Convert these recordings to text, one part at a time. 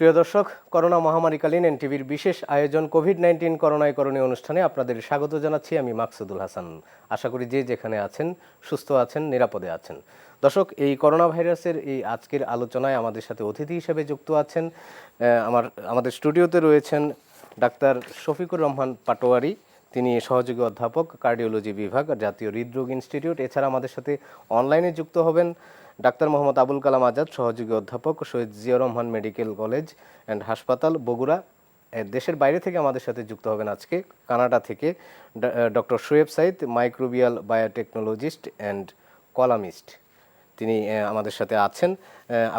প্রিয় দর্শক, করোনা মহামারীকালীন এনটিভির বিশেষ আয়োজন কোভিড-19 করোনায় করণীয় অনুষ্ঠানে আপনাদের স্বাগত জানাচ্ছি আমি মাকসুদুল হাসান। আশা করি যে যেখানে আছেন সুস্থ আছেন, নিরাপদে আছেন। দর্শক, এই করোনা ভাইরাসের এই আজকের আলোচনায় আমাদের সাথে অতিথি হিসেবে যুক্ত আছেন আমাদের স্টুডিওতে রয়েছেন ডাক্তার শফিকুর রহমান পাটোয়ারি। তিনি সহযোগী অধ্যাপক, কার্ডিওলজি বিভাগ, জাতীয় হৃদরোগ ইনস্টিটিউট। এছাড়া আমাদের সাথে অনলাইনে যুক্ত হবেন ডাক্তার মোহাম্মদ আবুল কালাম আজাদ, সহযোগী অধ্যাপক, Shaheed Ziaur Rahman medical college and হাসপাতাল, বগুড়া। দেশের বাইরে থেকে আমাদের সাথে যুক্ত হবেন আজকে কানাডা থেকে doctor Shoaib Saeed, microbial biotechnologist and columnist. তিনি আপদের সাথে আছেন।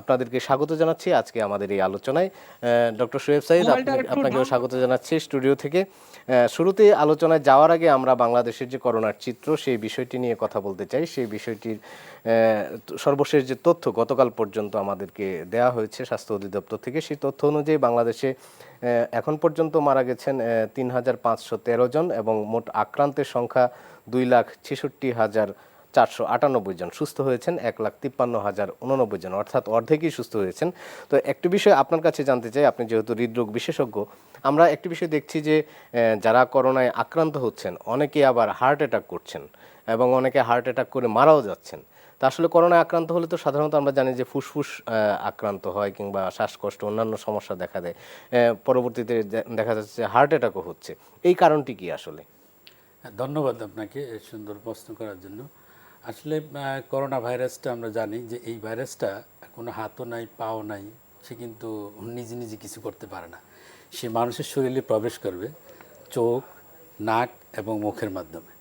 আপনাদেরকে স্বাগত জানাচ্ছি আজকে আমাদের এই আলোচনায়। ডক্টর শোয়েব সাইদ, আপনাকেও স্বাগত জানাচ্ছি স্টুডিও থেকে। শুরুতে আলোচনায় যাওয়ার আগে আমরা বাংলাদেশের যে করোনার চিত্র, সেই বিষয়টি নিয়ে কথা বলতে চাই। সেই বিষয়টির সর্বশেষ যে তথ্য গতকাল পর্যন্ত আমাদেরকে দেওয়া হয়েছে স্বাস্থ্য অধিদপ্তর থেকে, সেই তথ্য অনুযায়ী বাংলাদেশে এখন পর্যন্ত মারা গেছেন ৩,৫১৩ জন এবং মোট আক্রান্তের সংখ্যা 2,66,498 জন। সুস্থ হয়েছেন 1,53,089 জন, অর্থাৎ অর্ধেকই সুস্থ হয়েছেন। তো একটি বিষয় আপনার কাছে জানতে চাই, আপনি যেহেতু হৃদরোগ বিশেষজ্ঞ, আমরা একটি বিষয় দেখছি যে যারা করোনায় আক্রান্ত হচ্ছেন অনেকে আবার হার্ট অ্যাটাক করছেন এবং অনেকে হার্ট অ্যাটাক করে মারাও যাচ্ছেন। তা আসলে করোনায় আক্রান্ত হলে তো সাধারণত আমরা জানি যে ফুসফুস আক্রান্ত হয় কিংবা শ্বাসকষ্ট, অন্যান্য সমস্যা দেখা দেয়। পরবর্তীতে দেখা যাচ্ছে যে হার্ট অ্যাটাকও হচ্ছে। এই কারণটি কি আসলে? ধন্যবাদ আপনাকে এই সুন্দর প্রশ্ন করার জন্য। আসলে করোনা ভাইরাসটা আমরা জানি যে এই ভাইরাসটা কোনো হাতও নাই, পাও নাই, সে কিন্তু নিজে নিজে কিছু করতে পারে না। সে মানুষের শরীরে প্রবেশ করবে চোখ, নাক এবং মুখের মাধ্যমে,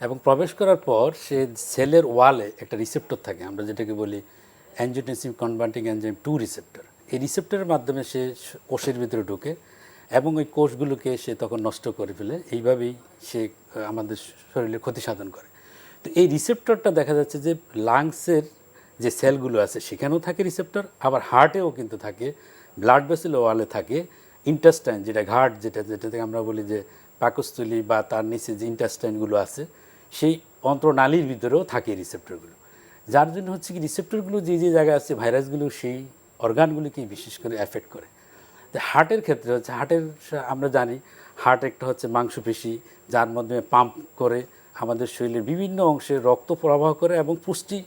এবং প্রবেশ করার পর সে সেলের ওয়ালে একটা রিসেপ্টর থাকে, আমরা যেটাকে বলি অ্যাঞ্জিওটেনসিন কনভার্টিং এনজাইম 2 রিসেপ্টর। এই রিসেপ্টরের মাধ্যমে সে কোষের ভিতরে ঢুকে এবং ওই কোষগুলোকে সে তখন নষ্ট করে ফেলে। এইভাবেই সে আমাদের শরীরে ক্ষতি সাধন করে। তো এই রিসেপ্টরটা দেখা যাচ্ছে যে লাংসের যে সেলগুলো আছে সেখানেও থাকে রিসেপ্টর, আবার হার্টেও কিন্তু থাকে, ব্লাড ভেসেল ওয়ালে থাকে, ইন্টেস্টাইন যেটা ঘাট যেটাতে আমরা বলি যে পাকস্থলী বা তার নিচে যে ইন্টেস্টাইনগুলো আছে সেই অন্ত্রনালীর ভিতরেও থাকে রিসেপ্টরগুলো। যার জন্য হচ্ছে কি রিসেপ্টরগুলো যে যে জায়গায় আছে ভাইরাসগুলো সেই অর্গানগুলিকেই বিশেষ করে এফেক্ট করে। হার্টের ক্ষেত্রে হচ্ছে, হার্টের আমরা জানি হার্ট একটা হচ্ছে মাংসপেশি, যার মাধ্যমে পাম্প করে আমাদের শরীরের বিভিন্ন অংশে রক্ত প্রবাহ করে এবং পুষ্টি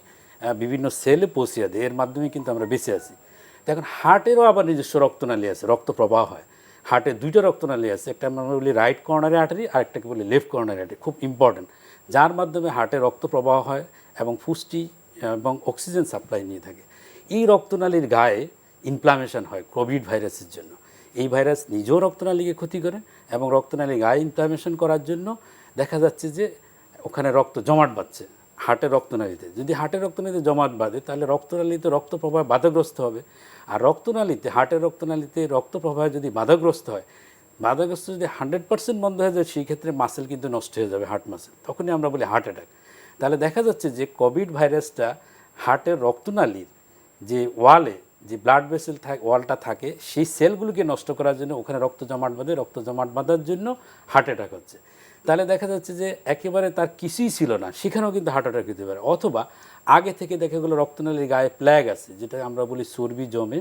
বিভিন্ন সেলে পৌঁছিয়ে দেয়। এর মাধ্যমে কিন্তু আমরা বেঁচে আছি। এখন হার্টেরও আবার নিজস্ব রক্তনালী আছে, রক্ত প্রবাহ হয়। হার্টের 2টা রক্তনালী আছে, একটা আমরা বলি রাইট কর্নারি আর্টারি আর একটাকে বলি লেফট কর্নারি আর্টারি, খুব ইম্পর্টেন্ট, যার মাধ্যমে হার্টে রক্ত প্রবাহ হয় এবং পুষ্টি এবং অক্সিজেন সাপ্লাই নিয়ে থাকে। এই রক্তনালীর গায়ে ইনফ্লামেশন হয় কোভিড ভাইরাসের জন্য। এই ভাইরাস নিজেও রক্তনালীকে ক্ষতি করে এবং রক্তনালী গায়ে ইনফ্লামেশন করার জন্য দেখা যাচ্ছে যে ওখানে রক্ত জমাট বাঁধছে হার্টের রক্তনালীতে। যদি হার্টের রক্তনালীতে জমাট বাঁধে তাহলে রক্তনালীতে রক্ত প্রবাহ বাধাগ্রস্ত হবে। আর রক্তনালীতে, হার্টের রক্তনালীতে রক্ত প্রবাহ যদি বাধাগ্রস্ত হয়, বাধাগ্রস্ত যদি 100% বন্ধ হয়ে যায়, সেই ক্ষেত্রে মাসেল কিন্তু নষ্ট হয়ে যাবে, হার্ট মাসেল, তখনই আমরা বলি হার্ট অ্যাটাক। তাহলে দেখা যাচ্ছে যে কোভিড ভাইরাসটা হার্টের রক্তনালীর যে ওয়ালে, যে ব্লাড ভেসেল ওয়ালটা থাকে, সেই সেলগুলোকে নষ্ট করার জন্য ওখানে রক্ত জমাট বাঁধে, রক্ত জমাট বাঁধার জন্য হার্ট অ্যাটাক হচ্ছে। তাহলে দেখা যাচ্ছে যে একেবারে তার কিছুই ছিল না, সেখানেও কিন্তু হার্ট অ্যাটাক হতে পারে। অথবা আগে থেকে দেখা গেলো রক্তনালীর গায়ে প্ল্যাগ আছে, যেটা আমরা বলি চর্বি জমে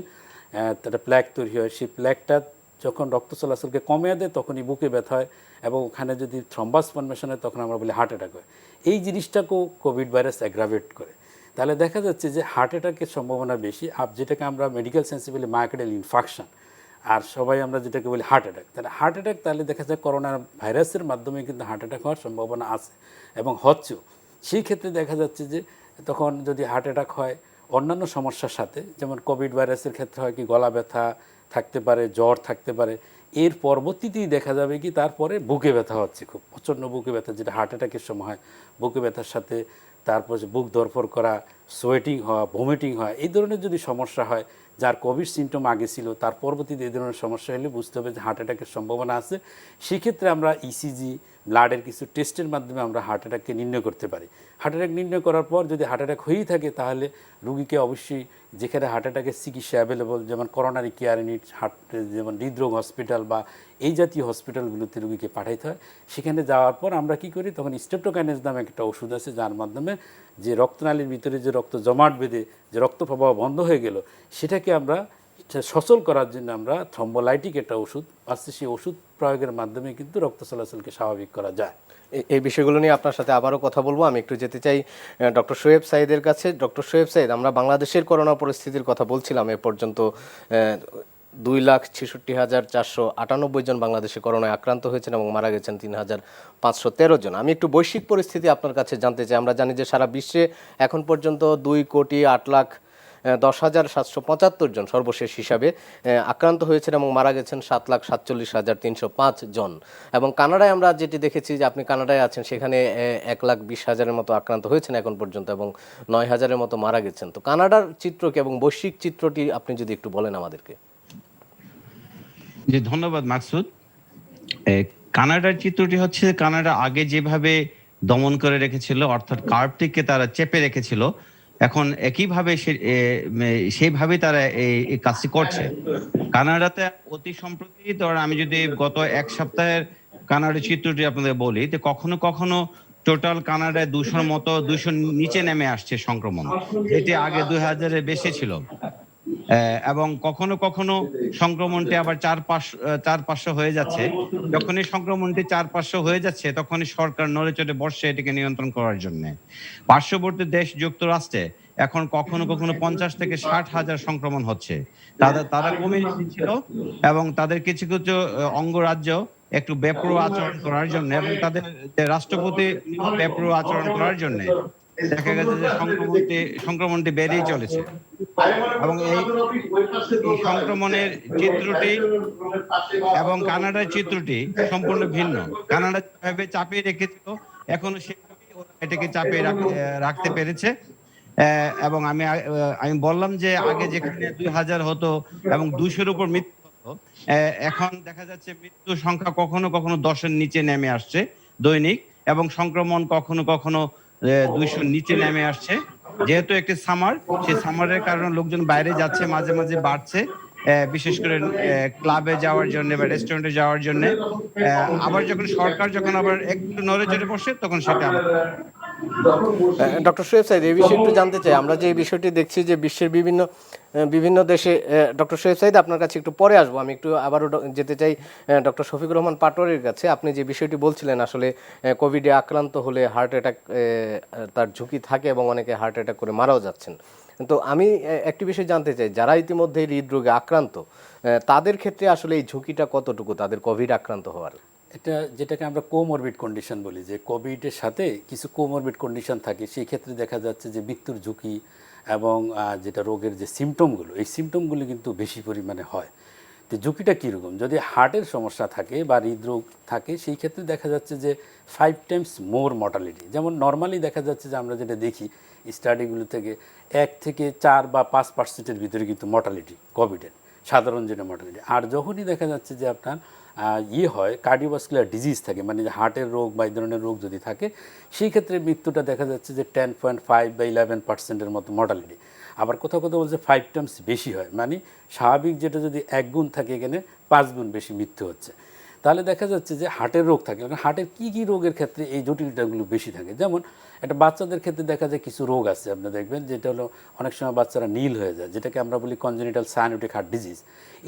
একটা প্ল্যাগ তৈরি হয়। সেই প্ল্যাগটা যখন রক্ত চলাচলকে কমিয়ে দেয় তখনই বুকে ব্যথা হয় এবং ওখানে যদি থ্রম্বাস ফর্মেশন হয় তখন আমরা বলি হার্ট অ্যাটাক হয়। এই জিনিসটাকেও কোভিড ভাইরাস অ্যাগ্রাভেট করে। তাহলে দেখা যাচ্ছে যে হার্ট অ্যাটাকের সম্ভাবনা বেশি, যেটাকে আমরা মেডিকেল সেন্সে বলি মায়োকার্ডিয়াল ইনফাকশন, আর সবাই আমরা যেটাকে বলি হার্ট অ্যাটাক। তাহলে হার্ট অ্যাটাক, তাহলে দেখা যায় করোনা ভাইরাসের মাধ্যমে কিন্তু হার্ট অ্যাটাক হওয়ার সম্ভাবনা আছে এবং হচ্ছেও। সেই ক্ষেত্রে দেখা যাচ্ছে যে তখন যদি হার্ট অ্যাটাক হয় অন্যান্য সমস্যার সাথে, যেমন কোভিড ভাইরাসের ক্ষেত্রে হয় কি গলা ব্যথা থাকতে পারে, জ্বর থাকতে পারে, এর পরবর্তীতেই দেখা যাবে কি তারপরে বুকে ব্যথা হচ্ছে, খুব প্রচণ্ড বুকে ব্যথা, যেটা হার্ট অ্যাটাকের সময় হয়। বুকে ব্যথার সাথে তারপর বুক ধরফর করা, সোয়েটিং হওয়া, ভমিটিং হওয়া, এই ধরনের যদি সমস্যা হয়, যার কোভিড সিমটম আগে ছিল তার পরবর্তীতে এই ধরনের সমস্যা হলে বুঝতে হবে যে হার্ট অ্যাটাকের সম্ভাবনা আছে। সেক্ষেত্রে আমরা ইসিজি, ব্লাডের কিছু টেস্টের মাধ্যমে আমরা হার্ট অ্যাটাককে নির্ণয় করতে পারি। হার্ট অ্যাটাক নির্ণয় করার পর যদি হার্ট অ্যাটাক হয়েই থাকে তাহলে রুগীকে অবশ্যই যেখানে হার্ট অ্যাটাকের চিকিৎসা অ্যাভেলেবল, যেমন করোনারি কেয়ার ইউনিট, যেমন হৃদরোগ হসপিটাল বা এই জাতীয় হসপিটালগুলোতে রুগীকে পাঠাইতে হয়। সেখানে যাওয়ার পর আমরা কি করি, তখন স্ট্রেপ্টোকাইনেজ নামে একটা ওষুধ আছে, যার মাধ্যমে যে রক্তনালীর ভিতরে যে রক্ত জমাট বেঁধে যে রক্ত প্রবাহ বন্ধ হয়ে গেল সেটাকে আমরা সচল করার জন্য আমরা থ্রম্বোলাইটিক একটা ওষুধ আছে, সেই ওষুধ প্রয়োগের মাধ্যমে কিন্তু রক্ত চলাচলকে স্বাভাবিক করা যায়। এই বিষয়গুলো নিয়ে আপনার সাথে আবারও কথা বলবো। আমি একটু যেতে চাই ডক্টর শোয়েব সাইদের কাছে। ডক্টর শোয়েব সাইদ, আমরা বাংলাদেশের করোনা পরিস্থিতির কথা বলছিলাম। এ পর্যন্ত 2,66,498 জন বাংলাদেশে করোনায় আক্রান্ত হয়েছেন এবং মারা গেছেন 3,513 জন। আমি একটু বৈশ্বিক পরিস্থিতি আপনার কাছে জানতে চাই। আমরা জানি যে সারা বিশ্বে এখন পর্যন্ত 2,08,10,775 জন সর্বশেষ হিসাবে আক্রান্ত হয়েছেন এবং মারা গেছেন 7,47,305 জন। এবং কানাডায় আমরা যেটি দেখেছি, যে আপনি কানাডায় আছেন, সেখানে 1,20,000-এর মতো আক্রান্ত হয়েছেন এখন পর্যন্ত এবং 9,000-এর মতো মারা গেছেন। তো কানাডার চিত্রকে এবং বৈশ্বিক চিত্রটি আপনি যদি একটু বলেন আমাদেরকে। জি, ধন্যবাদ মাকসুদ। কানাডার চিত্রটি হচ্ছে, কানাডা আগে যেভাবে দমন করে রেখেছিল, অর্থাৎ কার্ভটিকে তারা চেপে রেখেছিল, এখন একইভাবে সেইভাবে তারা এই কাজটি করছে। কানাডাতে অতি সম্প্রতি, ধর আমি যদি গত এক সপ্তাহের কানাডার চিত্রটি আপনাদের বলি, যে কখনো কখনো টোটাল কানাডায় 200-র মতো, 200 নিচে নেমে আসছে সংক্রমণ, যেটি আগে 2000-এর বেশি ছিল। এবং কখনো কখনো সংক্রমণটি আবার 400-500 হয়ে যাচ্ছে। যখনই সংক্রমণটি 400-500 হয়ে যাচ্ছে, তখনই সরকার নড়েচড়ে বসছে এটিকে নিয়ন্ত্রণ করার জন্য। পার্শ্ববর্তী দেশ যুক্তরাষ্ট্রে এখন কখনো কখনো 50 থেকে 60,000 সংক্রমণ হচ্ছে। তারা কমে ছিল এবং তাদের কিছু কিছু অঙ্গরাজ্য একটু বেপরোয়া আচরণ করার জন্য, এবং তাদের রাষ্ট্রপতি বেপরোয়া আচরণ করার জন্য দেখা গেছে যে সংক্রমণটি বেড়েই চলেছে। এবং এই সংক্রমণের চিত্রটি এবং কানাডার চিত্রটি সম্পূর্ণ ভিন্ন। কানাডা যেভাবে চাপিয়ে রেখেছিল, এখনো সেভাবেই এটাকে চাপিয়ে রাখতে পেরেছে। এবং আমি বললাম যে আগে যেখানে 2,000 হতো এবং 200-এর উপর মৃত্যু হতো, এখন দেখা যাচ্ছে মৃত্যুর সংখ্যা কখনো কখনো 10-এর নিচে নেমে আসছে দৈনিক, এবং সংক্রমণ কখনো কখনো 200-র নিচে নেমে আসছে। যেহেতু একটি সামার, সেই সামারের কারণে লোকজন বাইরে যাচ্ছে, মাঝে মাঝে বাড়ছে, বিশেষ করে ক্লাবে যাওয়ার জন্য বা রেস্টুরেন্টে যাওয়ার জন্য। আবার সরকার যখন আবার একটু নড়ে চড়ে বসে, তখন সেটা আবার। ডক্টর শোয়েব সাইদ, এই বিষয়ে একটু জানতে চাই। আমরা যে এই বিষয়টি দেখছি যে বিশ্বের বিভিন্ন দেশে, ডক্টর শোয়েব সাইদ আপনার কাছে একটু পরে আসবো। আমি একটু আবারও যেতে চাই ডক্টর শফিকুর রহমান পাটোয়ারির কাছে। আপনি যে বিষয়টি বলছিলেন, আসলে কোভিডে আক্রান্ত হলে হার্ট অ্যাটাক তার ঝুঁকি থাকে এবং অনেকে হার্ট অ্যাটাক করে মারাও যাচ্ছেন। তো আমি একটি বিষয় জানতে চাই, যারা ইতিমধ্যে হৃদরোগে আক্রান্ত, তাদের ক্ষেত্রে আসলে এই ঝুঁকিটা কতটুকু তাদের কোভিড আক্রান্ত হওয়ার? এটা যেটাকে আমরা কোমরবিড কন্ডিশন বলি, যে কোভিডের সাথে কিছু কোমরবিড কন্ডিশন থাকে, সেই ক্ষেত্রে দেখা যাচ্ছে যে মৃত্যুর ঝুঁকি এবং যেটা রোগের যে সিমটমগুলো, এই সিমটমগুলো কিন্তু বেশি পরিমাণে হয়। তো ঝুঁকিটা কীরকম? যদি হার্টের সমস্যা থাকে বা হৃদরোগ থাকে, সেই ক্ষেত্রে দেখা যাচ্ছে যে 5 টাইমস মোর মর্টালিটি। যেমন নর্মালি দেখা যাচ্ছে যে আমরা যেটা দেখি স্টাডিগুলো থেকে 1 থেকে 4 বা 5% ভিতরে কিন্তু মর্টালিটি কোভিডের, সাধারণ যেটা মর্টালিটি। আর যখনই দেখা যাচ্ছে যে আপনার হয়, কার্ডিওভাস্কুলার ডিজিজ থাকে, মানে যে হার্টের রোগ বা এই ধরনের রোগ যদি থাকে, সেই ক্ষেত্রে মৃত্যুটা দেখা যাচ্ছে যে 10.5 বা 11%-এর মতো মর্টালিটি। আবার কোথাও কোথাও বলছে 5 টাইমস বেশি হয়, মানে স্বাভাবিক যেটা যদি 1 গুণ থাকে, এখানে 5 গুণ বেশি মৃত্যু হচ্ছে। তাহলে দেখা যাচ্ছে যে হার্টের রোগ থাকে, কারণ হার্টের কী কী রোগের ক্ষেত্রে এই জটিলতাগুলো বেশি থাকে। যেমন একটা বাচ্চাদের ক্ষেত্রে দেখা যায় কিছু রোগ আছে, আপনি দেখবেন, যেটা হলো অনেক সময় বাচ্চারা নীল হয়ে যায়, যেটাকে আমরা বলি কনজেনিটাল সায়ানোটিক হার্ট ডিজিজ।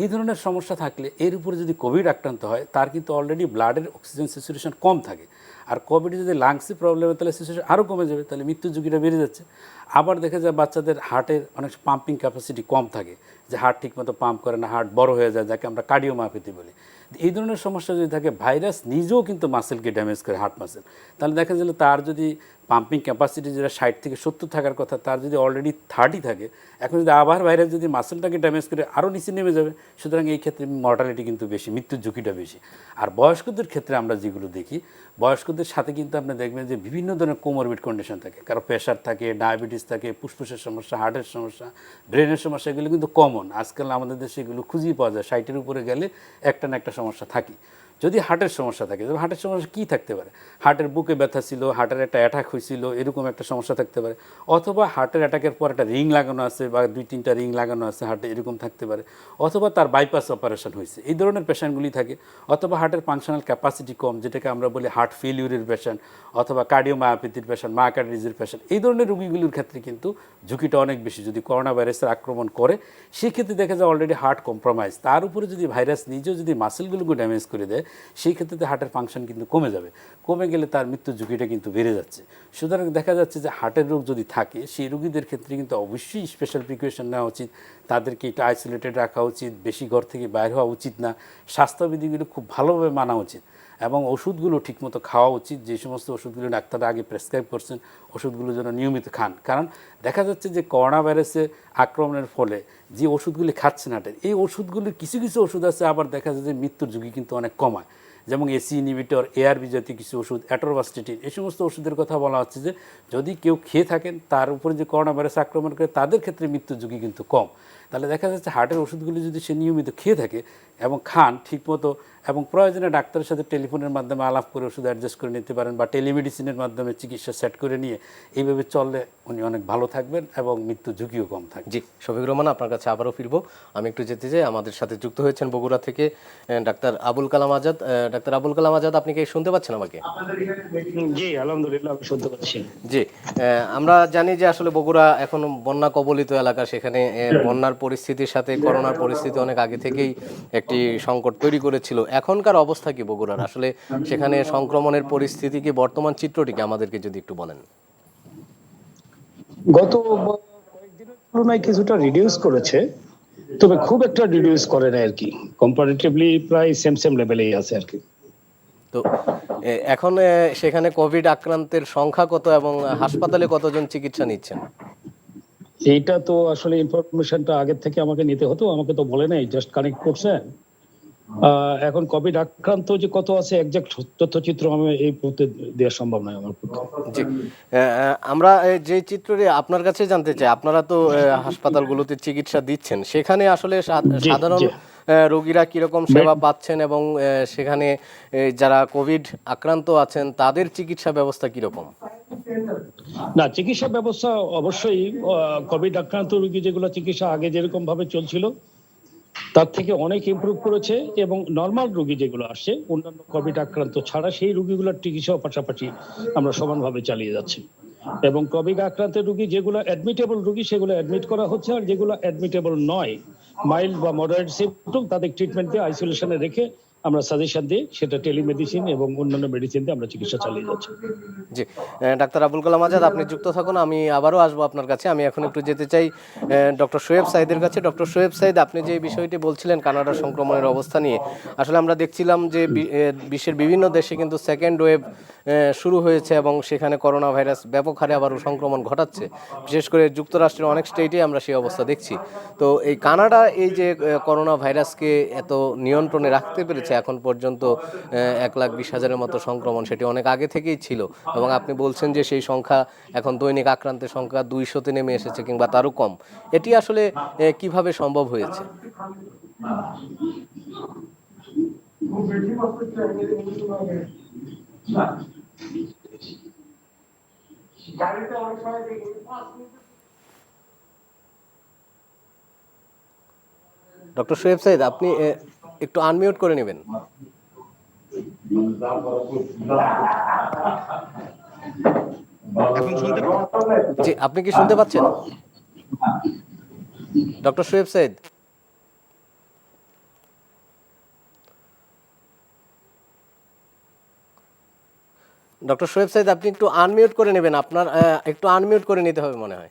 এই ধরনের সমস্যা থাকলে এর উপরে যদি কোভিড আক্রান্ত হয়, তার কিন্তু অলরেডি ব্লাডের অক্সিজেন স্যাচুরেশন কম থাকে। আর কোভিডে যদি লাংসে প্রবলেম হয়, তাহলে স্যাচুরেশন আরও কমে যাবে, তাহলে মৃত্যুর ঝুঁকিটা বেড়ে যাচ্ছে। আবার দেখা যায় বাচ্চাদের হার্টের অনেক পাম্পিং ক্যাপাসিটি কম থাকে, যে হার্ট ঠিকমতো পাম্প করে না, হার্ট বড় হয়ে যায়, যাকে আমরা কার্ডিওমায়োপ্যাথি বলি। এই ধরনের সমস্যা যদি থাকে, ভাইরাস নিজেও কিন্তু মাসেলকে ড্যামেজ করে, হার্ট মাসেল। তাহলে দেখা গেল তার যদি পাম্পিং ক্যাপাসিটি যেটা 60 থেকে 70 থাকার কথা, তার যদি অলরেডি 30 থাকে, এখন যদি আবার ভাইরাস যদি মাসেলটাকে ড্যামেজ করে আরও নিচে নেমে যাবে। সুতরাং এই ক্ষেত্রে মর্টালিটি কিন্তু বেশি, মৃত্যুর ঝুঁকিটা বেশি। আর বয়স্কদের ক্ষেত্রে আমরা যেগুলো দেখি, বয়স্কদের সাথে কিন্তু আপনি দেখবেন যে বিভিন্ন ধরনের কোমরবিড কন্ডিশন থাকে, কারো প্রেশার থাকে, ডায়াবেটিস থাকে, ফুসফুসের সমস্যা, হার্টের সমস্যা, ব্রেনের সমস্যা, এগুলো কিন্তু কমন। আজকাল আমাদের দেশে এগুলো খুঁজেই পাওয়া যায়, 60-এর উপরে গেলে একটা না একটা সমস্যা থাকে। যদি হার্টের সমস্যা থাকে, তবে হার্টের সমস্যা কী থাকতে পারে? হার্টের বুকে ব্যথা ছিল, হার্টের একটা অ্যাটাক হয়েছিল, এরকম একটা সমস্যা থাকতে পারে। অথবা হার্টের অ্যাটাকের পর একটা রিং লাগানো আছে বা 2-3টা রিং লাগানো আছে হার্টে, এরকম থাকতে পারে। অথবা তার বাইপাস অপারেশন হয়েছে, এই ধরনের পেশেন্টগুলি থাকে। অথবা হার্টের ফাংশনাল ক্যাপাসিটি কম, যেটাকে আমরা বলি হার্ট ফেলিউরের পেশেন্ট, অথবা কার্ডিওমায়োপ্যাথির পেশেন্ট, মায়োকার্ডিটিসের পেশেন্ট, এই ধরনের রোগীগুলির ক্ষেত্রে কিন্তু ঝুঁকিটা অনেক বেশি। যদি করোনা ভাইরাসের আক্রমণ করে, সেক্ষেত্রে দেখা যায় অলরেডি হার্ট কম্প্রোমাইজ, তার উপরে যদি ভাইরাস নিজেও যদি মাসেলগুলোকে ড্যামেজ করে দেয়, সেই ক্ষেত্রে হার্টের ফাংশন কিন্তু কমে যাবে। কমে গেলে তার মৃত্যুর ঝুঁকিটা কিন্তু বেড়ে যাচ্ছে। সুতরাং দেখা যাচ্ছে যে হার্টের রোগ যদি থাকে, সেই রোগীদের ক্ষেত্রে কিন্তু অবশ্যই স্পেশাল প্রিকশন নেওয়া উচিত, তাদেরকে একটু আইসোলেটেড রাখা উচিত, বেশি ঘর থেকে বাইর হওয়া উচিত না, স্বাস্থ্যবিধিগুলো খুব ভালোভাবে মানা উচিত এবং ওষুধগুলো ঠিকমতো খাওয়া উচিত। যে সমস্ত ওষুধগুলো ডাক্তাররা আগে প্রেসক্রাইব করছেন, ওষুধগুলো যেন নিয়মিত খান। কারণ দেখা যাচ্ছে যে করোনা ভাইরাসে আক্রমণের ফলে যে ওষুধগুলি খাচ্ছেন হার্টের, এই ওষুধগুলির কিছু কিছু ওষুধ আছে আবার দেখা যায় যে মৃত্যুর ঝুঁকি কিন্তু অনেক কমায়। যেমন এসি ইনহিবিটর, এআরবি জাতীয় কিছু ওষুধ, অ্যাটোরভাস্টেটিন, এই সমস্ত ওষুধের কথা বলা হচ্ছে যে যদি কেউ খেয়ে থাকেন, তার উপরে যে করোনা ভাইরাস আক্রমণ করে, তাদের ক্ষেত্রে মৃত্যুর ঝুঁকি কিন্তু কম। তাহলে দেখা যাচ্ছে হার্টের ওষুধগুলি যদি সে নিয়মিত খেয়ে থাকে এবং খান ঠিকমতো, এবং প্রয়োজনে ডাক্তারের সাথে টেলিফোনের মাধ্যমে আলাপ করে ওষুধ অ্যাডজাস্ট করে নিতে পারেন, বা টেলিমেডিসিনের মাধ্যমে চিকিৎসা সেট করে নিয়ে এইভাবে চললে উনি অনেক ভালো থাকবেন এবং মৃত্যুর ঝুঁকিও কম থাকবে। জি, শফিকুর রহমান, আপনার কাছে আবারও ফিরবো। আমি একটু যেতে চাই, আমাদের সাথে যুক্ত হয়েছেন বগুড়া থেকে ডাক্তার আবুল কালাম আজাদ। ডাক্তার আবুল কালাম আজাদ, আপনি কি শুনতে পাচ্ছেন আমাকে? জি, আলহামদুলিল্লাহ আমি শুনতে পাচ্ছি। জি, আমরা জানি যে আসলে বগুড়া এখন বন্যা কবলিত এলাকা, সেখানে বন্যার পরিস্থিতির সাথে করোনার পরিস্থিতি অনেক আগে থেকেই একটি সংকট তৈরি করেছিল। এখনকার অবস্থা কি বগুড়ার? আসলে সেখানে সংক্রমণের পরিস্থিতি কি, বর্তমান চিত্রটি কি আমাদেরকে যদি একটু বলেন। গত কয়েকদিনের তুলনায় কিছুটা রিডিউস করেছে, তবে খুব একটা রিডিউস করে না আর কি। কম্পারেটিভলি প্রায় সেম সেম লেভেলেই আছে আর কি। তো এখন সেখানে কোভিড আক্রান্তের সংখ্যা কত এবং হাসপাতালে কতজন চিকিৎসা নিচ্ছেন? এইটা তো আসলে ইনফরমেশনটা আগের থেকে আমাকে নিতে হতো, আমাকে তো বলে নাই, জাস্ট কানেক্ট করছে। এখন কোভিড আক্রান্ত যে কত আছে এক্সাক্ট তথ্যচিত্র আমি এই মুহূর্তে দেওয়া সম্ভব নয় আমার পক্ষে। জি, আমরা যে চিত্রটি আপনার কাছে জানতে চাই, আপনারা তো হাসপাতালগুলোতে চিকিৎসা দিচ্ছেন, সেখানে আসলে জি, সাধারণ জি। রোগীরা কিরকম সেবা পাচ্ছেন এবং সেখানে যারা কোভিড আক্রান্ত আছেন তাদের চিকিৎসা ব্যবস্থা কিরকম? না, চিকিৎসা ব্যবস্থা অবশ্যই কোভিড আক্রান্ত রোগী যেগুলো চিকিৎসা আগে যেরকম ভাবে চলছিল তার থেকে অনেক ইমপ্রুভ করেছে, এবং নর্মাল রোগী যেগুলো আসছে অন্যান্য কোভিড আক্রান্ত ছাড়া, সেই রোগীগুলোর চিকিৎসাও পাশাপাশি আমরা সমানভাবে চালিয়ে যাচ্ছি। এবং কোভিড আক্রান্তের রোগী যেগুলো অ্যাডমিটেবল রোগী সেগুলো অ্যাডমিট করা হচ্ছে, আর যেগুলো অ্যাডমিটেবল নয়, মাইল্ড বা মডারেট সিম্পটম, তাদের ট্রিটমেন্ট দিয়ে আইসোলেশনে রেখে আমরা সাজেশন দিই, সেটা টেলিমেডিসিন এবং অন্যান্য মেডিসিন দিয়ে আমরা চিকিৎসা চালিয়ে যাচ্ছি। জি, ডাক্তার আবুল কালাম আজাদ, আপনি যুক্ত থাকুন, আমি আবারও আসবো আপনার কাছে। আমি এখন একটু যেতে চাই ডক্টর শোয়েব সাইদের কাছে। ডক্টর শোয়েব সাইদ, আপনি যে বিষয়টি বলছিলেন কানাডার সংক্রমণের অবস্থা নিয়ে, আসলে আমরা দেখছিলাম যে বিশ্বের বিভিন্ন দেশে কিন্তু সেকেন্ড ওয়েভ শুরু হয়েছে এবং সেখানে করোনা ভাইরাস ব্যাপক হারে আবারও সংক্রমণ ঘটাচ্ছে। বিশেষ করে যুক্তরাষ্ট্রের অনেক স্টেটে আমরা সেই অবস্থা দেখছি। তো এই কানাডা এই যে করোনা ভাইরাসকে এত নিয়ন্ত্রণে রাখতে পেরেছে এখন পর্যন্ত, 1,20,000-এর মতো সংক্রমণ, সেটি অনেক আগে থেকেই ছিল, এবং আপনি বলছেন যে সেই সংখ্যা এখন দৈনিক আক্রান্তের সংখ্যা 200-তে নেমে এসেছে কিংবা তারও কম। এটি আসলে কিভাবে সম্ভব হয়েছে? ডক্টর শোয়েব সাইদ, আপনি একটু আনমিউট করে নেবেন। এখন শুনতে জি, আপনি কি শুনতে পাচ্ছেন ডক্টর শোয়েব সাইদ? ডক্টর শোয়েব সাইদ, আপনি একটু আনমিউট করে নেবেন, আপনার একটু আনমিউট করে নিতে হবে মনে হয়।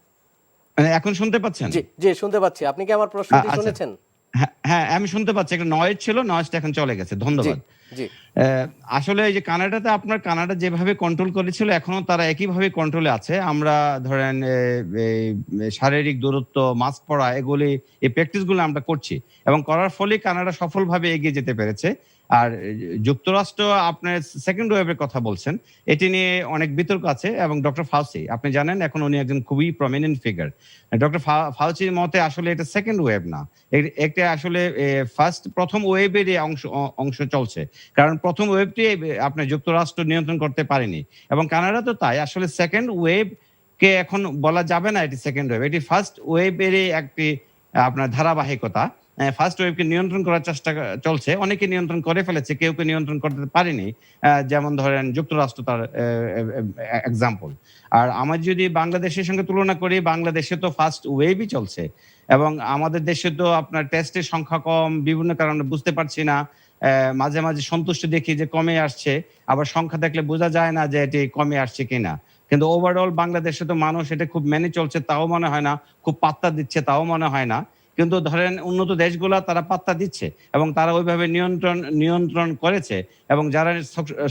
এখন শুনতে পাচ্ছেন? জি জি, শুনতে পাচ্ছি। আপনি কি আমার প্রশ্নটি আচ্ছা। শুনেছেন? হ্যাঁ হ্যাঁ, আমি শুনতে পাচ্ছি। একটা নয়েজ ছিল, নয়েজটা এখন চলে গেছে। জি ধন্যবাদ। জি আসলে এই যে কানাডাতে আপনার কানাডা যেভাবে কন্ট্রোল করেছিল এখনো তারা একইভাবে কন্ট্রোলে আছে। আমরা ধরেন এই শারীরিক দূরত্ব, মাস্ক পরা, এগুলি এই প্র্যাকটিসগুলো আমরা করছি এবং করার ফলে কানাডা সফলভাবে এগিয়ে যেতে পেরেছে। আর যুক্তরাষ্ট্র আপনার সেকেন্ড ওয়েভের কথা বলছেন, এটি নিয়ে অনেক বিতর্ক আছে এবং ডক্টর ফাউসি আপনি জানেন এখন উনি একজন খুবই প্রমিনেন্ট ফিগার। ডক্টর ফাউসির মতে আসলে এটা সেকেন্ড ওয়েভ না, একটা আসলে প্রথম ওয়েভের অংশ চলছে, কারণ প্রথম ওয়েভটি আপনার যুক্তরাষ্ট্র নিয়ন্ত্রণ করতে পারেনি এবং কানাডা তো তাই। আসলে সেকেন্ড ওয়েভ কে এখন বলা যাবে না এটি সেকেন্ড ওয়েভ, এটি ফার্স্ট ওয়েভেরই একটি আপনার ধারাবাহিকতা। ফার্স্ট ওয়েভকে নিয়ন্ত্রণ করার চেষ্টা চলছে, অনেকে নিয়ন্ত্রণ করে ফেলেছে, কেউ নিয়ন্ত্রণ করতে পারেনি, যেমন ধরেন যুক্তরাষ্ট্র তার এক্সাম্পল। আর আমার যদি বাংলাদেশের সঙ্গে তুলনা করি, বাংলাদেশে তো ফার্স্ট ওয়েভই চলছে এবং আমাদের দেশে তো আপনার টেস্টের সংখ্যা কম, বিভিন্ন কারণে বুঝতে পারছি না, মাঝে মাঝে সন্তুষ্ট দেখি যে কমে আসছে, আবার সংখ্যা দেখলে বোঝা যায় না যে এটি কমে আসছে কিনা। কিন্তু ওভারঅল বাংলাদেশে তো মানুষ এটা খুব মেনে চলছে তাও মনে হয় না, খুব পাত্তা দিচ্ছে তাও মনে হয় না। কিন্তু ধরেন উন্নত দেশগুলা তারা পাত্তা দিচ্ছে এবং তারা ওইভাবে নিয়ন্ত্রণ করেছে এবং যারা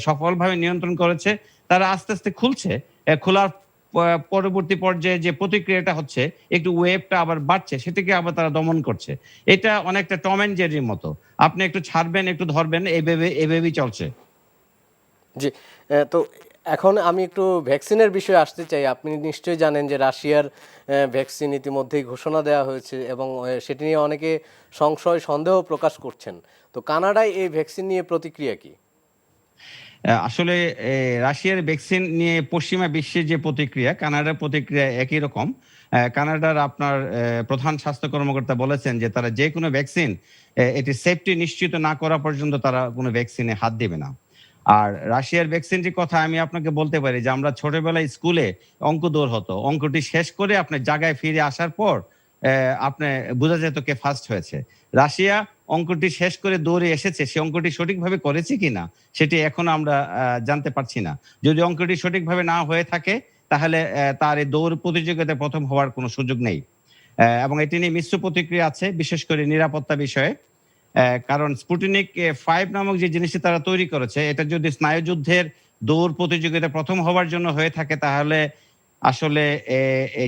সফলভাবে নিয়ন্ত্রণ করেছে তারা আস্তে আস্তে খুলছে। খোলার পরবর্তী পর্যায়ে যে প্রতিক্রিয়াটা হচ্ছে, একটু ওয়েভটা আবার বাড়ছে, সেটাকে আবার তারা দমন করছে। এটা অনেকটা টম এন্ড জেরির মতো, আপনি একটু ছাড়বেন একটু ধরবেন, এইভাবেই চলছে। জি। তো এখন আমি একটু ভ্যাকসিনের বিষয়ে আসতে চাই। আপনি নিশ্চয়ই জানেন যে রাশিয়ার ভ্যাকসিন ইতিমধ্যেই ঘোষণা দেওয়া হয়েছে এবং সেটি নিয়ে অনেকে সংশয় সন্দেহ প্রকাশ করছেন। তো কানাডায় এই ভ্যাকসিন নিয়ে প্রতিক্রিয়া কি? আসলে রাশিয়ার ভ্যাকসিন নিয়ে পশ্চিমা বিশ্বের যে প্রতিক্রিয়া, কানাডার প্রতিক্রিয়া একই রকম। কানাডার আপনার প্রধান স্বাস্থ্য কর্মকর্তা বলেছেন যে তারা যে কোনো ভ্যাকসিন এটি সেফটি নিশ্চিত না করা পর্যন্ত তারা কোনো ভ্যাকসিনে হাত দেবে না। আর রাশিয়ার ভ্যাকসিনটির কথা আমি আপনাকে বলতে পারি যে আমরা ছোটবেলায় স্কুলে অঙ্ক দৌড় হতো, অঙ্কটি শেষ করে আপনার জায়গায় ফিরে আসার পর আপনি বোঝা যেত কে ফার্স্ট হয়েছে। রাশিয়া অঙ্কটি শেষ করে দৌড়ে এসেছে, সে অঙ্কটি সঠিকভাবে করেছে কিনা সেটি এখনো আমরা জানতে পারছি না। যদি অঙ্কটি সঠিকভাবে না হয়ে থাকে তাহলে তার এই দৌড় প্রতিযোগিতায় প্রথম হওয়ার কোনো সুযোগ নেই। এবং এটি নিয়ে মিশ্র প্রতিক্রিয়া আছে, বিশেষ করে নিরাপত্তা বিষয়ে। কারণ স্পুটনিক 5 নামক যে জিনিসটি তারা তৈরি করেছে, এটা যদি স্নায়ুযুদ্ধের দৌড় প্রতিযোগিতা প্রথম হওয়ার জন্য হয়ে থাকে তাহলে আসলে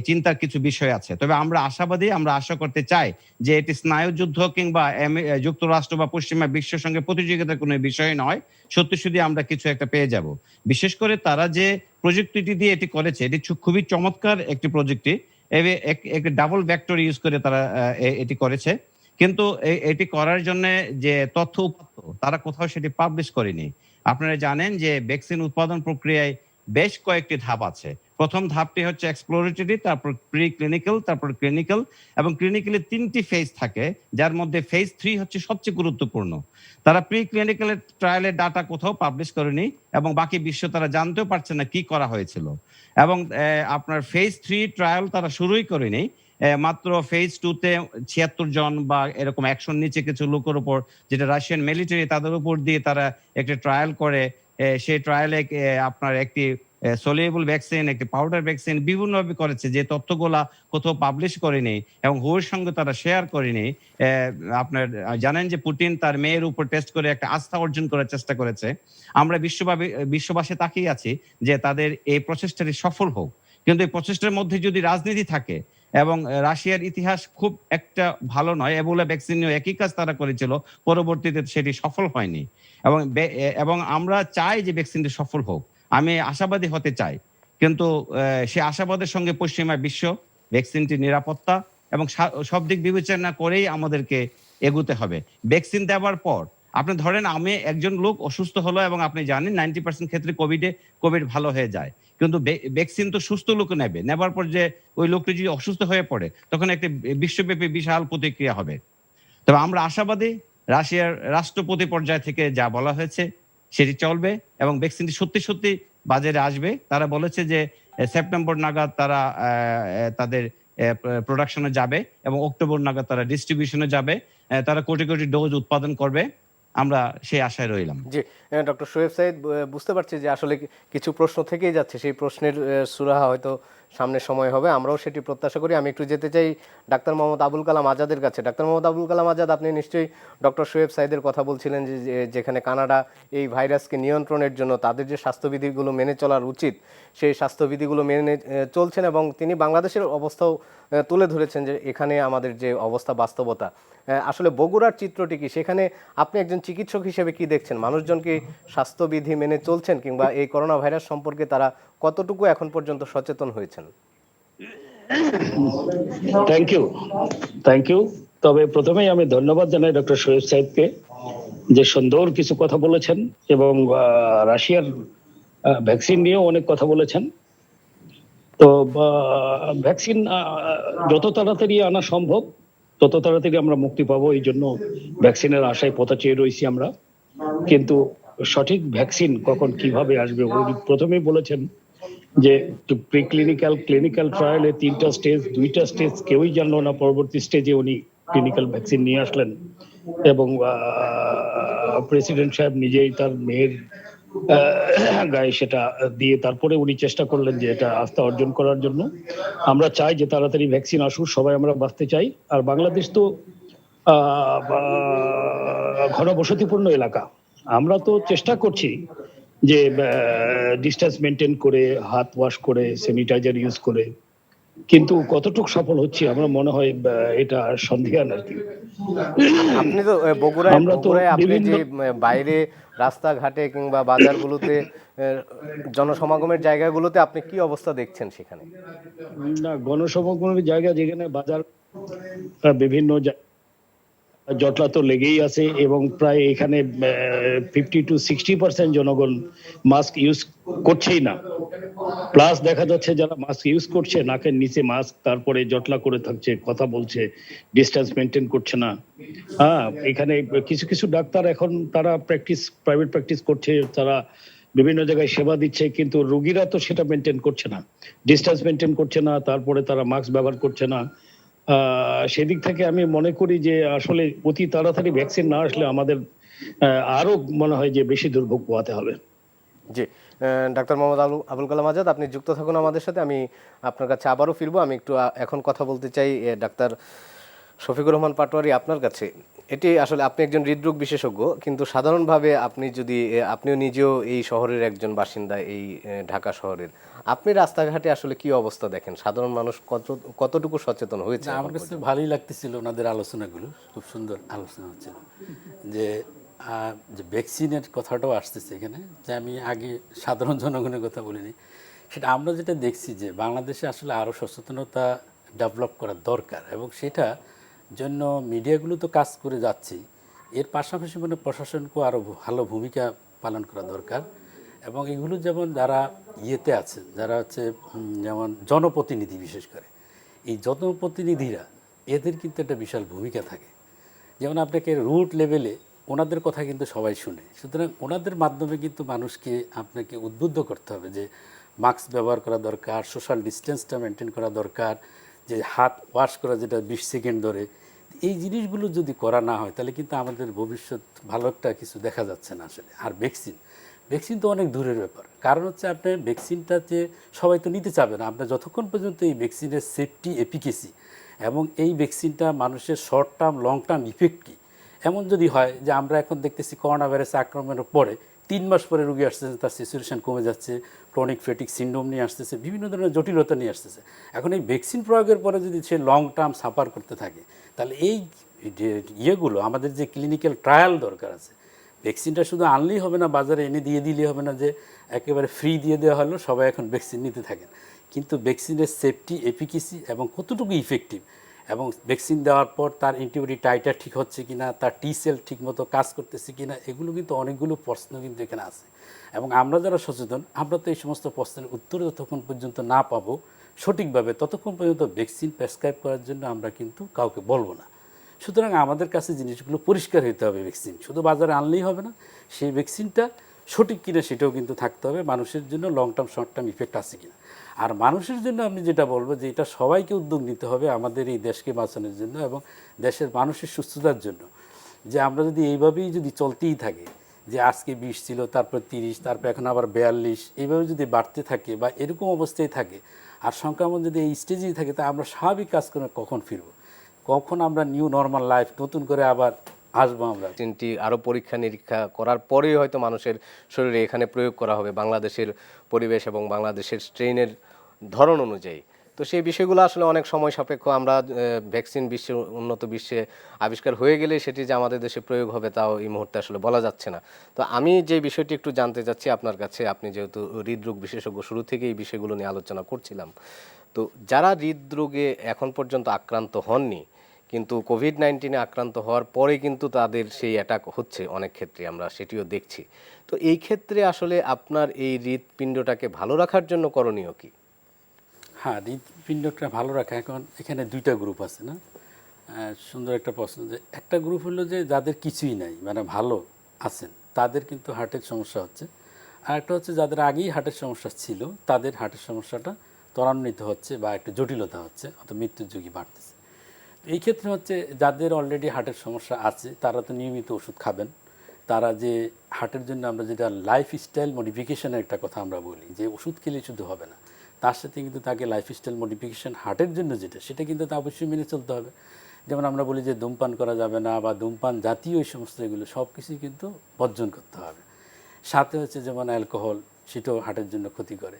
চিন্তার কিছু বিষয় আছে। তবে আমরা আশাবাদী, আমরা আশা করতে চাই যে এটি স্নায়ুযুদ্ধ কিংবা যুক্তরাষ্ট্র বা পশ্চিমা বিশ্বের সঙ্গে প্রতিযোগিতার কোনো বিষয় নয়, সত্যি আমরা কিছু একটা পেয়ে যাব। বিশেষ করে তারা যে প্রযুক্তিটি দিয়ে এটি করেছে, এটি খুবই চমৎকার একটি প্রযুক্তি। একটি ডাবল ভেক্টর ইউজ করে তারা এটি করেছে, কিন্তু এটি করার জন্য যে তথ্য উপাত্ত তারা কোথাও সেটি পাবলিশ করেনি। আপনারা জানেন যে ভ্যাকসিন উৎপাদন প্রক্রিয়ায় বেশ কয়েকটি ধাপ আছে। প্রথম ধাপটি হচ্ছে এক্সপ্লোরেটরি, তারপর প্রি ক্লিনিক্যাল, তারপর ক্লিনিক্যাল এবং ক্লিনিক্যালে 3টি ফেজ থাকে, যার মধ্যে ফেজ 3 হচ্ছে সবচেয়ে গুরুত্বপূর্ণ। তারা প্রি ক্লিনিক্যাল ট্রায়ালের ডাটা কোথাও পাবলিশ করেনি এবং বাকি বিশ্ব তারা জানতেও পারছে না কি করা হয়েছিল। এবং আপনার ফেজ 3 ট্রায়াল তারা শুরুই করেনি। মাত্র ফেজ 2 তে 76 জন বা এরকম 100 নিচে কিছু লোকের উপর, যেটা রাশিয়ান মিলিটারি তাদের উপর দিয়ে তারা একটা ট্রায়াল করে। সেই ট্রায়ালে আপনার একটি সলিউবল ভ্যাকসিন, একটি পাউডার ভ্যাকসিন বিভিন্নভাবে করেছে, যে তথ্যগুলা কোথাও পাবলিশ করেনি এবং হুর সঙ্গে তারা শেয়ার করেনি। আপনার জানেন যে পুতিন তার মেয়ের উপর টেস্ট করে একটা আস্থা অর্জন করার চেষ্টা করেছে। আমরা বিশ্ববাসী তাকিয়ে আছি যে তাদের এই প্রচেষ্টাটি সফল হোক, কিন্তু এই প্রচেষ্টার মধ্যে যদি রাজনীতি থাকে, এবং রাশিয়ার ইতিহাস খুব একটা ভালো নয়, এবোলা ভ্যাকসিন নিয়ে একই কাজ তারা করেছিল, পরবর্তীতে সেটি সফল হয়নি। এবং আমরা চাই যে ভ্যাকসিনটি সফল হোক, আমি আশাবাদী হতে চাই, কিন্তু সে আশাবাদের সঙ্গে পশ্চিমা বিশ্ব ভ্যাকসিনটির নিরাপত্তা এবং সব দিক বিবেচনা করেই আমাদেরকে এগোতে হবে। ভ্যাকসিন দেওয়ার পর আপনি ধরেন আমি একজন লোক অসুস্থ হলো এবং আপনি জানেন 90% ক্ষেত্রে কোভিড ভালো হয়ে যায়, কিন্তু ভ্যাকসিন তো সুস্থ লোক নেবার পর যে ওই লোকটি যদি অসুস্থ হয়ে পড়ে তখন একটা বিশ্বব্যাপী বিশাল প্রতিক্রিয়া হবে। তবে আমরা আশাবাদী, রাশিয়ার রাষ্ট্রপতি পর্যায় থেকে যা বলা হয়েছে সেটি চলবে এবং ভ্যাকসিনটি সত্যি বাজারে আসবে। তারা বলেছে যে সেপ্টেম্বর নাগাদ তারা তাদের প্রোডাকশনে যাবে এবং অক্টোবর নাগাদ তারা ডিস্ট্রিবিউশনে যাবে। তারা কোটি ডোজ উৎপাদন করবে, আমরা সেই আশায় রইলাম। জি, ডক্টর শোয়েব সাইদ, বুঝতে পারছি যে আসলে কিছু প্রশ্ন থেকেই যাচ্ছে, সেই প্রশ্নের সুরাহা হয়তো সামনের সময় হবে, আমরাও সেটি প্রত্যাশা করি। আমি একটু যেতে চাই ডাক্তার মোহাম্মদ আবুল কালাম আজাদের কাছে। ডাক্তার মোহাম্মদ আবুল কালাম আজাদ, আপনি নিশ্চয়ই ডক্টর শোয়েব সাইদের কথা বলছিলেন যে যেখানে কানাডা এই ভাইরাসকে নিয়ন্ত্রণের জন্য তাদের যে স্বাস্থ্যবিধিগুলো মেনে চলার উচিত সেই স্বাস্থ্যবিধিগুলো মেনে চলছেন, এবং তিনি বাংলাদেশের অবস্থাও তুলে ধরেছেন যে এখানে আমাদের যে অবস্থা বাস্তবতা। আসলে বগুড়ার চিত্রটি কি? সেখানে আপনি একজন চিকিৎসক হিসেবে কি দেখছেন? মানুষজন কি স্বাস্থ্যবিধি মেনে চলছেন, কিংবা এই করোনা ভাইরাস সম্পর্কে তারা কতটুকু এখন পর্যন্ত সচেতন হয়েছেন? Thank you. তবে প্রথমেই আমি ধন্যবাদ জানাই ডক্টর শোয়েব সাহেবকে, যে সুন্দর কিছু কথা বলেছেন এবং রাশিয়ার ভ্যাকসিন নিয়েও অনেক কথা বলেছেন। তো ভ্যাকসিন যত তাড়াতাড়ি আনা সম্ভব তত তাড়াতাড়ি আমরা মুক্তি পাবো, এই জন্য ভ্যাকসিনের আশায় পথে চেয়ে রয়েছি আমরা। কিন্তু সঠিক ভ্যাকসিন কখন কিভাবে আসবে, উনি প্রথমেই বলেছেন যে প্রিক্লিনিক্যাল ক্লিনিক্যাল ট্রায়ালে 3টা স্টেজ, 2টা স্টেজ কেউই জানলো না। পরবর্তী স্টেজে উনি ক্লিনিক্যাল ভ্যাকসিন নিয়ে আসলেন এবং প্রেসিডেন্ট সাহেব নিজেই তার মেয়ের গায়ে সেটা দিয়ে তারপরে উনি চেষ্টা করলেন যে এটা আস্থা অর্জন করার জন্য। আমরা চাই যে তাড়াতাড়ি ভ্যাকসিন আসুক, সবাই আমরা বাঁচতে চাই। আর বাংলাদেশ তো ঘনবসতিপূর্ণ এলাকা, আমরা তো চেষ্টা করছি যে ডিস্টেন্স মেনটেন করে, হাত ওয়াশ করে, স্যানিটাইজার ইউজ করে, কিন্তু কতটুকু সফল হচ্ছে আমরা মনে হয় এটা সন্দেহান আর কি। আপনি তো বগুড়ায় আমরা তো বগুড়ায় আপনি বিভিন্ন যে বাইরে রাস্তাঘাটে কিংবা বাজারগুলোতে জনসমাগমের জায়গাগুলোতে আপনি কি অবস্থা দেখছেন সেখানে? না, গণসমাগমের জায়গা যেখানে বাজার বিভিন্ন জটলা তো লেগেই আছে এবং প্রায় এখানে 50-60% জনগণ মাস্ক ইউজ করছেই না। প্লাস দেখা যাচ্ছে যারা মাস্ক ইউজ করছে নাকের নিচে মাস্ক, তারপরে জটলা করে থাকছে, কথা বলছে, ডিস্টেন্স মেনটেন করছে না। হ্যাঁ, এখানে কিছু কিছু ডাক্তার এখন তারা প্রাইভেট প্র্যাকটিস করছে, তারা বিভিন্ন জায়গায় সেবা দিচ্ছে, কিন্তু রোগীরা তো সেটা মেনটেন করছে না, ডিস্টেন্স মেনটেন করছে না, তারপরে তারা মাস্ক ব্যবহার করছে না। সেদিক থেকে আমি মনে করি যে আসলে অতি তাড়াতাড়ি ভ্যাকসিন না আসলে আমাদের আরো মনে হয় যে বেশি দুর্ভোগ পোহাতে হবে। জি, ডাক্তার মোহাম্মদ আবুল কালাম আজাদ, আপনি যুক্ত থাকুন আমাদের সাথে। আমি আপনার কাছে আবারও ফিরবো। আমি একটু এখন কথা বলতে চাই ডাক্তার শফিকুর রহমান পাটোয়ারি আপনার কাছে। এটি আসলে আপনি একজন হৃদরোগ বিশেষজ্ঞ, কিন্তু সাধারণভাবে আপনি যদি আপনিও নিজেও এই শহরের একজন বাসিন্দা, এই ঢাকা শহরের, আপনি রাস্তাঘাটে আসলে কি অবস্থা দেখেন? সাধারণ মানুষ কতটুকু সচেতন হয়েছে? আমার কাছে ভালোই লাগতেছিল ওনাদের আলোচনাগুলো, খুব সুন্দর আলোচনা হচ্ছিল। যে যে ভ্যাকসিনের কথাটাও আসতেছে এখানে, যে আমি আগে সাধারণ জনগণের কথা বলিনি, সেটা আমরা যেটা দেখছি যে বাংলাদেশে আসলে আরও সচেতনতা ডেভেলপ করা দরকার, এবং সেটা জন্য মিডিয়াগুলো তো কাজ করে যাচ্ছেই, এর পাশাপাশি মানে প্রশাসনকেও আরও ভালো ভূমিকা পালন করা দরকার। এবং এগুলো যেমন যারা ইয়েতে আছে, যারা হচ্ছে যেমন জনপ্রতিনিধি, বিশেষ করে এই জনপ্রতিনিধিরা, এদের কিন্তু একটা বিশাল ভূমিকা থাকে। যেমন আপনাকে রুট লেভেলে ওনাদের কথা কিন্তু সবাই শুনে, সুতরাং ওনাদের মাধ্যমে কিন্তু মানুষকে আপনাকে উদ্বুদ্ধ করতে হবে যে মাস্ক ব্যবহার করা দরকার, সোশ্যাল ডিস্টেন্সটা মেনটেন করা দরকার, যে হাত ওয়াশ করা যেটা 20 সেকেন্ড ধরে। এই জিনিসগুলো যদি করা না হয় তাহলে কিন্তু আমাদের ভবিষ্যৎ ভালো একটা কিছু দেখা যাচ্ছে না আসলে। আর ভ্যাকসিন তো অনেক দূরের ব্যাপার, কারণ হচ্ছে আপনি ভ্যাকসিনটা যে সবাই তো নিতে চাবে না। আপনার যতক্ষণ পর্যন্ত এই ভ্যাকসিনের সেফটি, এফিকেসি এবং এই ভ্যাকসিনটা মানুষের short term long term effect কী, এমন যদি হয় যে আমরা এখন দেখতেছি করোনা ভাইরাস আক্রমণের পরে 3 মাস পরে রোগী আসতেছে, তার স্যাচুরেশন কমে যাচ্ছে, ক্রনিক ফ্যাটিক সিন্ড্রোম নিয়ে আসতেছে, বিভিন্ন ধরনের জটিলতা নিয়ে আসতেছে। এখন এই ভ্যাকসিন প্রয়োগের পরে যদি সে লং টার্ম সাফার করতে থাকে, তাহলে এই ইয়েগুলো আমাদের যে ক্লিনিক্যাল ট্রায়াল দরকার আছে, ভ্যাকসিনটা শুধু আনলেই হবে না, বাজারে এনে দিয়ে দিলেই হবে না যে একেবারে ফ্রি দিয়ে দেওয়া হলো সবাই এখন ভ্যাকসিন নিতে থাকেন। কিন্তু ভ্যাকসিনের সেফটি, এফিকেসি এবং কতটুকু ইফেক্টিভ, এবং ভ্যাকসিন দেওয়ার পর তার অ্যান্টিবডি টাইটার ঠিক হচ্ছে কিনা, তার টি সেল ঠিকমতো কাজ করতেছে কিনা, এগুলো কিন্তু অনেকগুলো প্রশ্ন কিন্তু এখানে আছে। এবং আমরা যারা সচেতন, আমরা তো এই সমস্ত প্রশ্নের উত্তর যতক্ষণ পর্যন্ত না পাবো সঠিকভাবে, ততক্ষণ পর্যন্ত ভ্যাকসিন প্রেসক্রাইব করার জন্য আমরা কিন্তু কাউকে বলবো না। সুতরাং আমাদের কাছে জিনিসগুলো পরিষ্কার হতে হবে। ভ্যাকসিন শুধু বাজারে আনলেই হবে না, সেই ভ্যাকসিনটা সঠিক কিনা সেটাও কিন্তু থাকতে হবে, মানুষের জন্য long term short term effect আছে কিনা। আর মানুষের জন্য আমি যেটা বলবো যে এটা সবাইকে উদ্যোগ নিতে হবে আমাদের এই দেশকে বাঁচানোর জন্য এবং দেশের মানুষের সুস্থতার জন্য। যে আমরা যদি এইভাবেই যদি চলতেই থাকে, যে আজকে 20 ছিল, তারপর 30, তারপর এখন আবার 42, এইভাবে যদি বাড়তে থাকে বা এরকম অবস্থায় থাকে, আর সংক্রমণ যদি এই স্টেজেই থাকে, তা আমরা স্বাভাবিক কাজকর্মে কখন ফিরবো, কখন আমরা নিউ নর্মাল লাইফ নতুন করে আবার আসবো? আমরা তিনটি আরও পরীক্ষা নিরীক্ষা করার পরেই হয়তো মানুষের শরীরে এখানে প্রয়োগ করা হবে বাংলাদেশের পরিবেশ এবং বাংলাদেশের স্ট্রেইনের ধরন অনুযায়ী। তো সেই বিষয়গুলো আসলে অনেক সময় সাপেক্ষ। আমরা ভ্যাকসিন উন্নত বিশ্বে আবিষ্কার হয়ে গেলে সেটি যে আমাদের দেশে প্রয়োগ হবে তাও এই মুহূর্তে আসলে বলা যাচ্ছে না। তো আমি যে বিষয়টি একটু জানতে চাচ্ছি আপনার কাছে, আপনি যেহেতু হৃদরোগ বিশেষজ্ঞ, শুরু থেকে এই বিষয়গুলো নিয়ে আলোচনা করছিলাম। তো যারা হৃদরোগে এখন পর্যন্ত আক্রান্ত হননি, কিন্তু কোভিড-19 আক্রান্ত হওয়ার পরে কিন্তু তাদের সেই অ্যাটাক হচ্ছে অনেক ক্ষেত্রে, আমরা সেটিও দেখছি। তো এই ক্ষেত্রে আসলে আপনার এই হৃৎপিণ্ডটাকে ভালো রাখার জন্য করণীয় কি? হ্যাঁ, হৃৎপিণ্ডটা ভালো রাখা, এখন এখানে 2টা গ্রুপ আছে না? সুন্দর একটা প্রশ্ন। যে একটা গ্রুপ হলো যে যাদের কিছুই নাই, মানে ভালো আছেন, তাদের কিন্তু হার্টের সমস্যা হচ্ছে। আর একটা হচ্ছে যাদের আগেই হার্টের সমস্যা ছিল, তাদের হার্টের সমস্যাটা ত্বরান্বিত হচ্ছে বা একটু জটিলতা হচ্ছে, অথবা মৃত্যুর ঝুঁকি বাড়তেছে। এই ক্ষেত্রে হচ্ছে যাদের অলরেডি হার্টের সমস্যা আছে তারা তো নিয়মিত ওষুধ খাবেন। তারা যে হার্টের জন্য আমরা যেটা লাইফস্টাইল মডিফিকেশনের একটা কথা আমরা বলি, যে ওষুধ খেলে শুধু হবে না, তার সাথে কিন্তু তাকে লাইফস্টাইল মডিফিকেশন হার্টের জন্য যেটা, সেটা কিন্তু তা অবশ্যই মেনে চলতে হবে। যেমন আমরা বলি যে ধূমপান করা যাবে না, বা ধূমপান জাতীয় এই সমস্ত এগুলো সব কিছুই কিন্তু বর্জন করতে হবে। সাথে হচ্ছে যেমন অ্যালকোহল, সেটাও হার্টের জন্য ক্ষতি করে।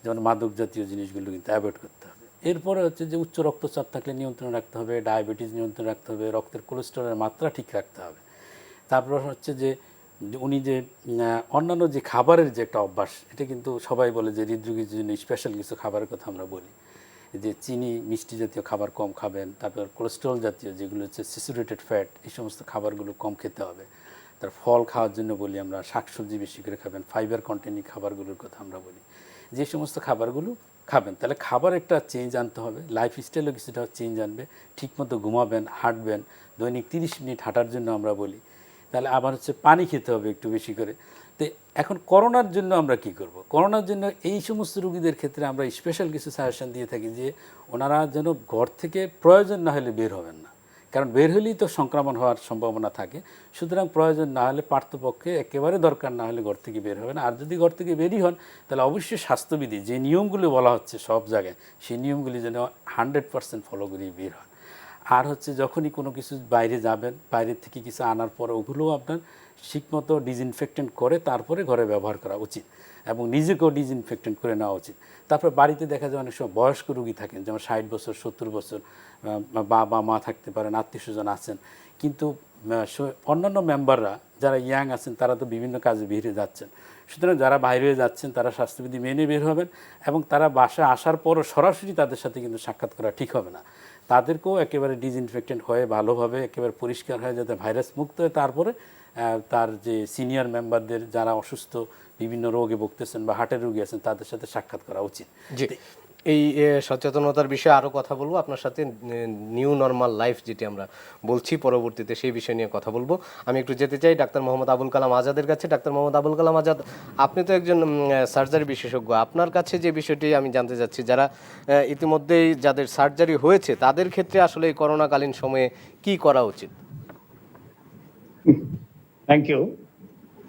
যেমন মাদক জাতীয় জিনিসগুলো কিন্তু অ্যাভয়েড করতে হবে। এরপরে হচ্ছে যে উচ্চ রক্তচাপ থাকলে নিয়ন্ত্রণ রাখতে হবে, ডায়াবেটিস নিয়ন্ত্রণ রাখতে হবে, রক্তের কোলেস্টেরলের মাত্রা ঠিক রাখতে হবে। তারপর হচ্ছে যে উনি যে অন্যান্য যে খাবারের যে একটা অভ্যাস, এটা কিন্তু সবাই বলে যে হৃদরোগীর জন্য স্পেশাল কিছু খাবারের কথা আমরা বলি, যে চিনি মিষ্টি জাতীয় খাবার কম খাবেন, তারপর কোলেস্টেরল জাতীয় যেগুলো হচ্ছে স্যাচুরেটেড ফ্যাট, এই সমস্ত খাবারগুলো কম খেতে হবে। তার ফল খাওয়ার জন্য বলি আমরা, শাকসবজি বেশি করে খাবেন, ফাইবার কন্টেন্ট খাবারগুলোর কথা আমরা বলি, যে সমস্ত খাবারগুলো খাবেন। তাহলে খাবার একটা চেঞ্জ আনতে হবে, লাইফস্টাইলও কিছুটা চেঞ্জ আনবে, ঠিকমতো ঘুমাবেন, হাঁটবেন, দৈনিক 30 মিনিট হাঁটার জন্য আমরা বলি। তাহলে আবার হচ্ছে পানি খেতে হবে একটু বেশি করে। তো এখন করোনার জন্য আমরা কি করব? করোনার জন্য এই সমস্ত রোগীদের ক্ষেত্রে আমরা স্পেশাল কিছু সাজেশন দিয়ে থাকি, যে ওনারা যেন ঘর থেকে প্রয়োজন না হলে বের হবেন না, কারণ বের হলেই তো সংক্রমণ হওয়ার সম্ভাবনা থাকে। সুতরাং প্রয়োজন না হলে, পার্থপক্ষে একেবারে দরকার না হলে ঘর থেকে বের হবেন। আর যদি ঘর থেকে বেরই হন, তাহলে অবশ্যই স্বাস্থ্যবিধি যে নিয়মগুলো বলা হচ্ছে সব জায়গায়, সেই নিয়মগুলি যেন 100% ফলো করে বের হন। আর হচ্ছে যখনই কোনো কিছু বাইরে যাবেন, বাইরের থেকে কিছু আনার পরে ওগুলোও আপনার ঠিকমতো ডিসইনফেক্টেন্ট করে তারপরে ঘরে ব্যবহার করা উচিত, এবং নিজেকেও ডিসইনফেক্টেন্ট করে নেওয়া উচিত। তারপর বাড়িতে দেখা যায় অনেক সময় বয়স্ক রোগী থাকেন, যেমন 60 বছর 70 বছর বাবা মা থাকতে পারেন, আত্মীয় স্বজন আছেন, কিন্তু অন্যান্য মেম্বাররা যারা ইয়াং আছেন তারা তো বিভিন্ন কাজে বেরিয়ে যাচ্ছেন। সুতরাং যারা বাইরে যাচ্ছেন তারা স্বাস্থ্যবিধি মেনে বের হবেন, এবং তারা বাসায় আসার পরও সরাসরি তাদের সাথে কিন্তু সাক্ষাৎ করা ঠিক হবে না। তাদেরকেও একেবারে ডিসইনফেক্টেন্ট হয়ে ভালোভাবে একেবারে পরিষ্কার হয়ে যাতে ভাইরাস মুক্ত হয়, তারপরে তার যে সিনিয়র মেম্বারদের যারা অসুস্থ, বিভিন্ন রোগে ভুগতেছেন বা হার্টের রোগী আছেন, তাদের সাথে সাক্ষাৎ করা উচিত। জি, এই সচেতনতার বিষয়ে আরও কথা বলবো আপনার সাথে। নিউ নর্মাল লাইফ যেটি আমরা বলছি, পরবর্তীতে সেই বিষয় নিয়ে কথা বলবো। আমি একটু যেতে চাই ডাক্তার মোহাম্মদ আবুল কালাম আজাদের কাছে। ডাক্তার মোহাম্মদ আবুল কালাম আজাদ, আপনি তো একজন সার্জারি বিশেষজ্ঞ। আপনার কাছে যে বিষয়টি আমি জানতে চাচ্ছি, যারা ইতিমধ্যেই যাদের সার্জারি হয়েছে তাদের ক্ষেত্রে আসলে এই করোনাকালীন সময়ে কি করা উচিত? Thank you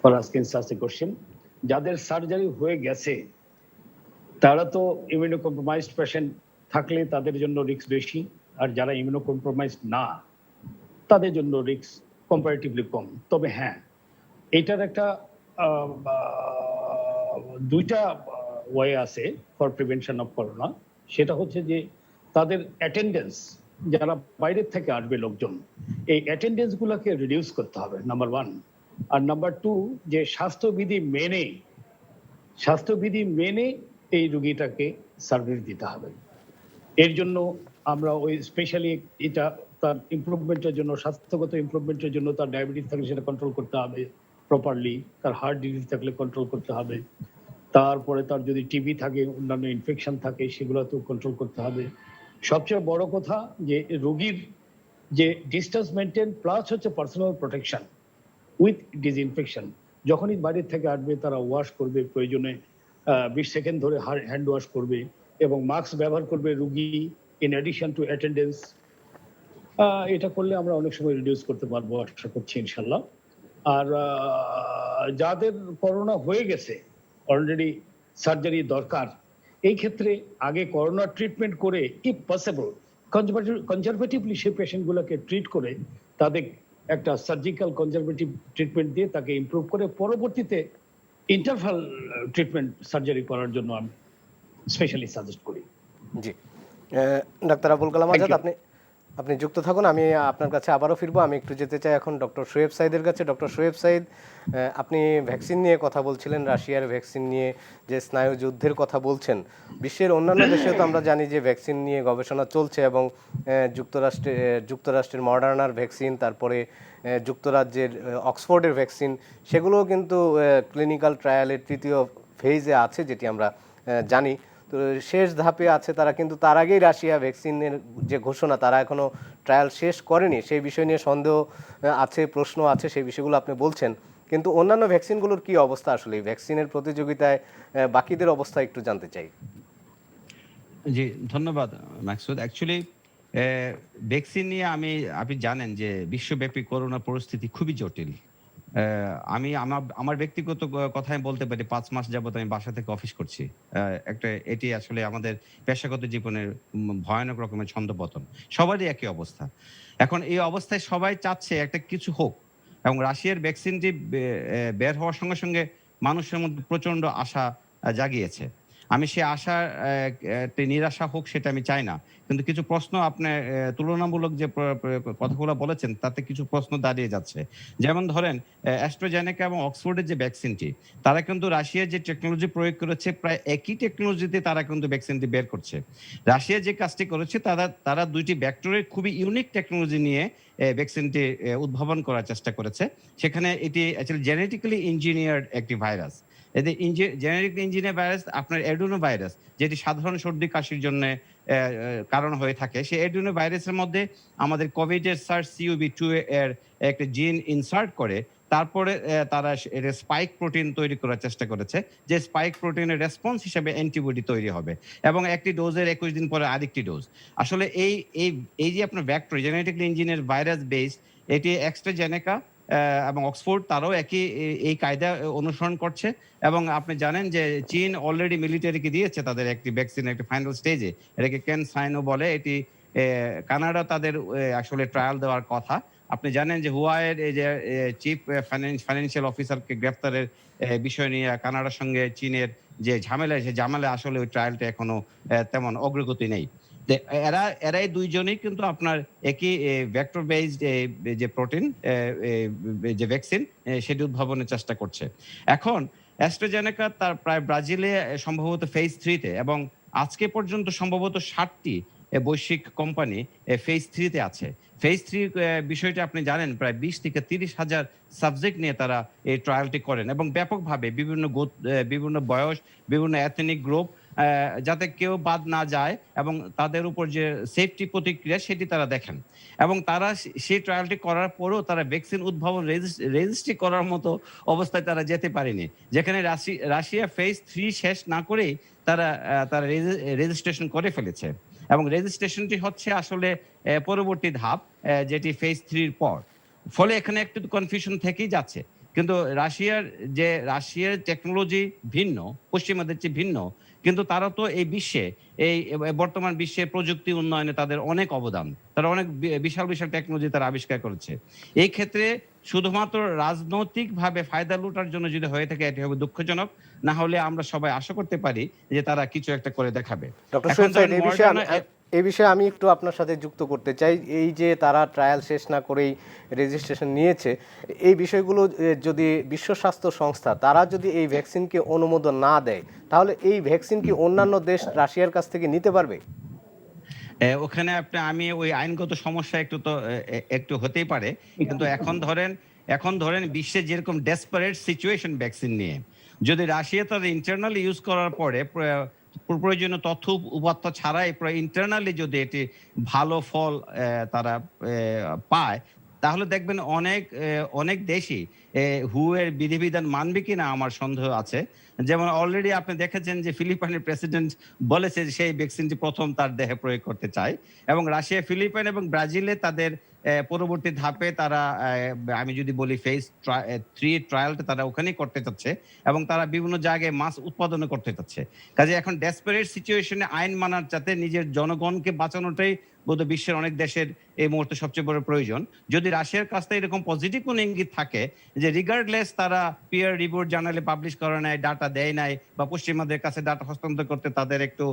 for asking such a question. যাদের সার্জারি হয়ে গেছে তারা তো ইমিউনো কম্প্রোমাইজড পেশেন্ট থাকলে তাদের জন্য রিস্ক বেশি, আর যারা ইমিউনো কম্প্রোমাইজড না তাদের জন্য রিস্ক কম্পারেটিভলি কম। তবে হ্যাঁ, এটার একটা দুইটা ওয়ে আছে ফর প্রিভেনশন অফ করোনা। সেটা হচ্ছে যে তাদের অ্যাটেন্ডেন্স, যারা বাইরের থেকে আসবে লোকজন, এই অ্যাটেন্ডেন্স গুলোকে রিডিউস করতে হবে, নাম্বার 1। আর নাম্বার 2, যে স্বাস্থ্যবিধি মেনে এই রোগীটাকে সার্ভিস দিতে হবে। এর জন্য আমরা ওই স্পেশালি এটা তার ইমপ্রুভমেন্টের জন্য, স্বাস্থ্যগত ইমপ্রুভমেন্টের জন্য, তার ডায়াবেটিস থাকলে সেটা কন্ট্রোল করতে হবে প্রপারলি, তার হার্ট ডিজিজ থাকলে কন্ট্রোল করতে হবে, তারপরে তার যদি টিবি থাকে, অন্যান্য ইনফেকশন থাকে, সেগুলোতেও কন্ট্রোল করতে হবে। সবচেয়ে বড় কথা যে রোগীর যে ডিস্টেন্স মেনটেন প্লাস হচ্ছে পার্সোনাল প্রোটেকশন উইথ ডিসইনফেকশন। যখনই বাইরের থেকে আসবে তারা ওয়াশ করবে, প্রয়োজনে 20 সেকেন্ড ধরে হ্যান্ড ওয়াশ করবে, এবং মাস্ক ব্যবহার করবে রুগী, ইন অ্যাডিশন টু অ্যাটেন্ডেন্স। এটা করলে আমরা অনেক সময় রিডিউস করতে পারবো, আশা করছি ইনশাল্লাহ। আর যাদের করোনা হয়ে গেছে, অলরেডি সার্জারি দরকার, এই ক্ষেত্রে আগে করোনা ট্রিটমেন্ট করে, ইফ পসিবল কনজারভেটিভলি সেই পেশেন্টগুলোকে ট্রিট করে তাদের একটা সার্জিক্যাল কনজারভেটিভ ট্রিটমেন্ট দিয়ে তাকে ইমপ্রুভ করে পরবর্তীতে ইন্টারভাল ট্রিটমেন্ট সার্জারি করার জন্য আমি স্পেশালি সাজেস্ট করি। জি, doctor Abul Kalam Thank Azad, you. আপনি আপনি যুক্ত থাকুন। আমি আপনার কাছে আবারও ফিরবো। আমি একটু যেতে চাই এখন ডক্টর শোয়েব সাইদের কাছে। ডক্টর শোয়েব সাইদ, আপনি ভ্যাকসিন নিয়ে কথা বলছিলেন, রাশিয়ার ভ্যাকসিন নিয়ে যে স্নায়ু যুদ্ধের কথা বলছেন। বিশ্বের অন্যান্য দেশেও তো আমরা জানি যে ভ্যাকসিন নিয়ে গবেষণা চলছে এবং যুক্তরাষ্ট্রের মডার্নার ভ্যাকসিন, তারপরে যুক্তরাজ্যের অক্সফোর্ডের ভ্যাকসিন, সেগুলোও কিন্তু ক্লিনিক্যাল ট্রায়ালের তৃতীয় ফেজে আছে, যেটি আমরা জানি। তো শেষ ধাপে আছে তারা, কিন্তু তার আগেই রাশিয়া ভ্যাকসিনের যে ঘোষণা, তারা এখনো ট্রায়াল শেষ করেনি। সেই বিষয় নিয়ে সন্দেহ আছে, প্রশ্ন আছে, সেই বিষয়গুলো আপনি বলছেন। কিন্তু অন্যান্য ভ্যাকসিনগুলোর কি অবস্থা আসলে? ভ্যাকসিনের প্রতিযোগিতায় বাকিদের অবস্থা একটু জানতে চাই। জি, ধন্যবাদ মাকসুদ। অ্যাকচুয়ালি ভ্যাকসিন নিয়ে আপনি জানেন যে বিশ্বব্যাপী করোনা পরিস্থিতি খুবই জটিল। আমি আমার ব্যক্তিগত কথাই বলতে পারি, ৫ মাস যাবত আমি বাসা থেকে অফিস করছি। এটি আসলে আমাদের পেশাগত জীবনের ভয়ানক রকমের ছন্দপতন। সবারই একই অবস্থা। এখন এই অবস্থায় সবাই চাচ্ছে একটা কিছু হোক, এবং রাশিয়ার ভ্যাকসিনটি বের হওয়ার সঙ্গে সঙ্গে মানুষের মধ্যে প্রচন্ড আশা জাগিয়েছে। আমি সে আশার নিরাশা হোক সেটা আমি চাই না। কিন্তু কিছু প্রশ্ন আপনার তুলনামূলক যে কথাগুলো বলেছেন, তাতে কিছু প্রশ্ন দাঁড়িয়ে যাচ্ছে। যেমন ধরেন, অ্যাস্ট্রাজেনেকা এবং অক্সফোর্ডের যে ভ্যাকসিনটি, তারা কিন্তু রাশিয়ার যে টেকনোলজি প্রয়োগ করেছে, প্রায় একই টেকনোলজিতে তারা কিন্তু ভ্যাকসিনটি বের করছে। রাশিয়া যে কাজটি করেছে, তারা ২টি ভেক্টরের খুবই ইউনিক টেকনোলজি নিয়ে ভ্যাকসিনটি উদ্ভাবন করার চেষ্টা করেছে। সেখানে এটি অ্যাকচুয়ালি জেনেটিক্যালি ইঞ্জিনিয়ার্ড একটি ভাইরাস। এতে জেনেটিক ইঞ্জিনিয়ার ভাইরাস আপনার অ্যাডেনো ভাইরাস, যেটি সাধারণ সর্দি কাশির জন্য কারণ হয়ে থাকে, সেই অ্যাডেনো ভাইরাসের মধ্যে আমাদের কোভিডের SARS-CoV-2 এর একটা জিন ইনসার্ট করে, তারপরে তারা এটা স্পাইক প্রোটিন তৈরি করার চেষ্টা করেছে, যে স্পাইক প্রোটিনের রেসপন্স হিসেবে অ্যান্টিবডি তৈরি হবে, এবং একটি ডোজের ২১ দিন পরে আরেকটি ডোজ। আসলে এই যে আপনার vector genetically engineer virus based, এটি অ্যাস্ট্রাজেনেকা এবং অক্সফোর্ড তারাও এই কায়দা অনুসরণ করছে। এবং আপনি জানেন যে চীন অলরেডি মিলিটারিকে দিয়েছে তাদের একটি ভ্যাকসিন, একটি ফাইনাল স্টেজে, এটাকে ক্যানসাইনো বলে। এটি কানাডা তাদের আসলে ট্রায়াল দেওয়ার কথা। আপনি জানেন যে হুয়াওয়ের এই যে চিফ ফাইন্যান্সিয়াল অফিসারকে গ্রেফতারের বিষয় নিয়ে কানাডার সঙ্গে চীনের যে ঝামেলা, সে ঝামেলা আসলে ওই ট্রায়ালটা এখনো তেমন অগ্রগতি নেই। এরাই দুইজনই কিন্তু আপনার একই ভেক্টর বেসড যে প্রোটিন যে ভ্যাকসিন, সেটি উদ্ভাবনের চেষ্টা করছে। এখন অ্যাস্ট্রাজেনেকা তার প্রায় ব্রাজিলে সম্ভবত ফেজ 3-তে, এবং আজকে পর্যন্ত সম্ভবত 60টি বৈশ্বিক কোম্পানি ফেজ 3-তে আছে। ফেজ 3 বিষয়টা আপনি জানেন, প্রায় 20 থেকে 30 হাজার সাবজেক্ট নিয়ে তারা এই ট্রায়ালটি করেন, এবং ব্যাপকভাবে বিভিন্ন বয়স, বিভিন্ন এথনিক গ্রুপ, যাতে কেউ বাদ না যায়, এবং তাদের উপর যে সেফটি প্রতিক্রিয়া সেটি তারা দেখেন। এবং তারা সেই ট্রায়ালটি করার পরেও তারা ভ্যাকসিন উদ্ভাবন রেজিস্ট্রি করার মতো অবস্থায় তারা যেতে পারেনি, যেখানে রাশিয়া ফেজ 3 শেষ না করেই তারা রেজিস্ট্রেশন করে ফেলেছে। এবং রেজিস্ট্রেশনটি হচ্ছে আসলে পরবর্তী ধাপ, যেটি ফেজ 3-র পর। ফলে এখানে একটু কনফিউশন থেকেই যাচ্ছে। কিন্তু রাশিয়ার টেকনোলজি ভিন্ন, পশ্চিমাদের চেয়ে ভিন্ন, কিন্তু তারা তো এই বিশ্বে, এই বর্তমান বিশ্বে প্রযুক্তি উন্নয়নে তাদের অনেক অবদান। তারা অনেক বিশাল বিশাল টেকনোলজি তারা আবিষ্কার করেছে। এই ক্ষেত্রে শুধুমাত্র রাজনৈতিকভাবে ফায়দা লুটার জন্য যদি হয়ে থাকে, এটি হবে দুঃখজনক। না হলে আমরা সবাই আশা করতে পারি যে তারা কিছু একটা করে দেখাবে। ডক্টর এখন শোয়েব সাইদ, ধরেন এই বিষয়ে আমি একটু আপনার সাথে যুক্ত করতে চাই। এই যে তারা ট্রায়াল শেষ না করেই রেজিস্ট্রেশন নিয়েছে, এই বিষয়গুলো যদি বিশ্ব স্বাস্থ্য সংস্থা তারা যদি এই ভ্যাকসিনকে অনুমোদন না দেয়, তাহলে এই ভ্যাকসিন কি অন্যান্য দেশ রাশিয়ার কাছ থেকে নিতে পারবে? ওখানে আমি ওই আইনগত সমস্যা একটু হতেই পারে, কিন্তু এখন ধরেন বিশ্বে যেরকম ডেসপারেট সিচুয়েশন ভ্যাকসিন নিয়ে, যদি রাশিয়া তাদের ইন্টারনালি ইউজ করার পরে প্রয়োজনীয় তথ্য উপাত্ত ছাড়াই ইন্টারনালি যদি এটি ভালো ফল তারা পায়, তাহলে দেখবেন অনেক দেশই হু এর বিধিবিধান মানবে কিনা আমার সন্দেহ আছে। যেমন অলরেডি আপনি দেখেছেন যে ফিলিপাইনের প্রেসিডেন্ট বলেছে যে সেই ভ্যাকসিনটি প্রথম তার দেহে প্রয়োগ করতে চায়, এবং রাশিয়া, ফিলিপাইন এবং ব্রাজিলে তাদের পরবর্তী ধাপে তারা, আমি যদি বলি ফেজ 3 ট্রায়ালটা তারা ওখানেই করতে চাচ্ছে, এবং তারা বিভিন্ন জায়গায় মাছ উৎপাদন করতে চাচ্ছে। কাজে এখন ডেসপারেট সিচুয়েশনে আইন মানার, যাতে নিজের জনগণকে বাঁচানোটাই বোধহয় বিশ্বের অনেক দেশের এই মুহূর্তে সবচেয়ে বড় প্রয়োজন। যদি রাশিয়ার কাছ থেকে এরকম পজিটিভ কোনো ইঙ্গিত থাকে যে রিগার্ডলেস তারা পিয়ার রিভিউ জার্নালে পাবলিশ করে নাই, ডাটা দেয় নাই, বা পশ্চিমাদের কাছে ডাটা হস্তান্তর করতে তাদের একটু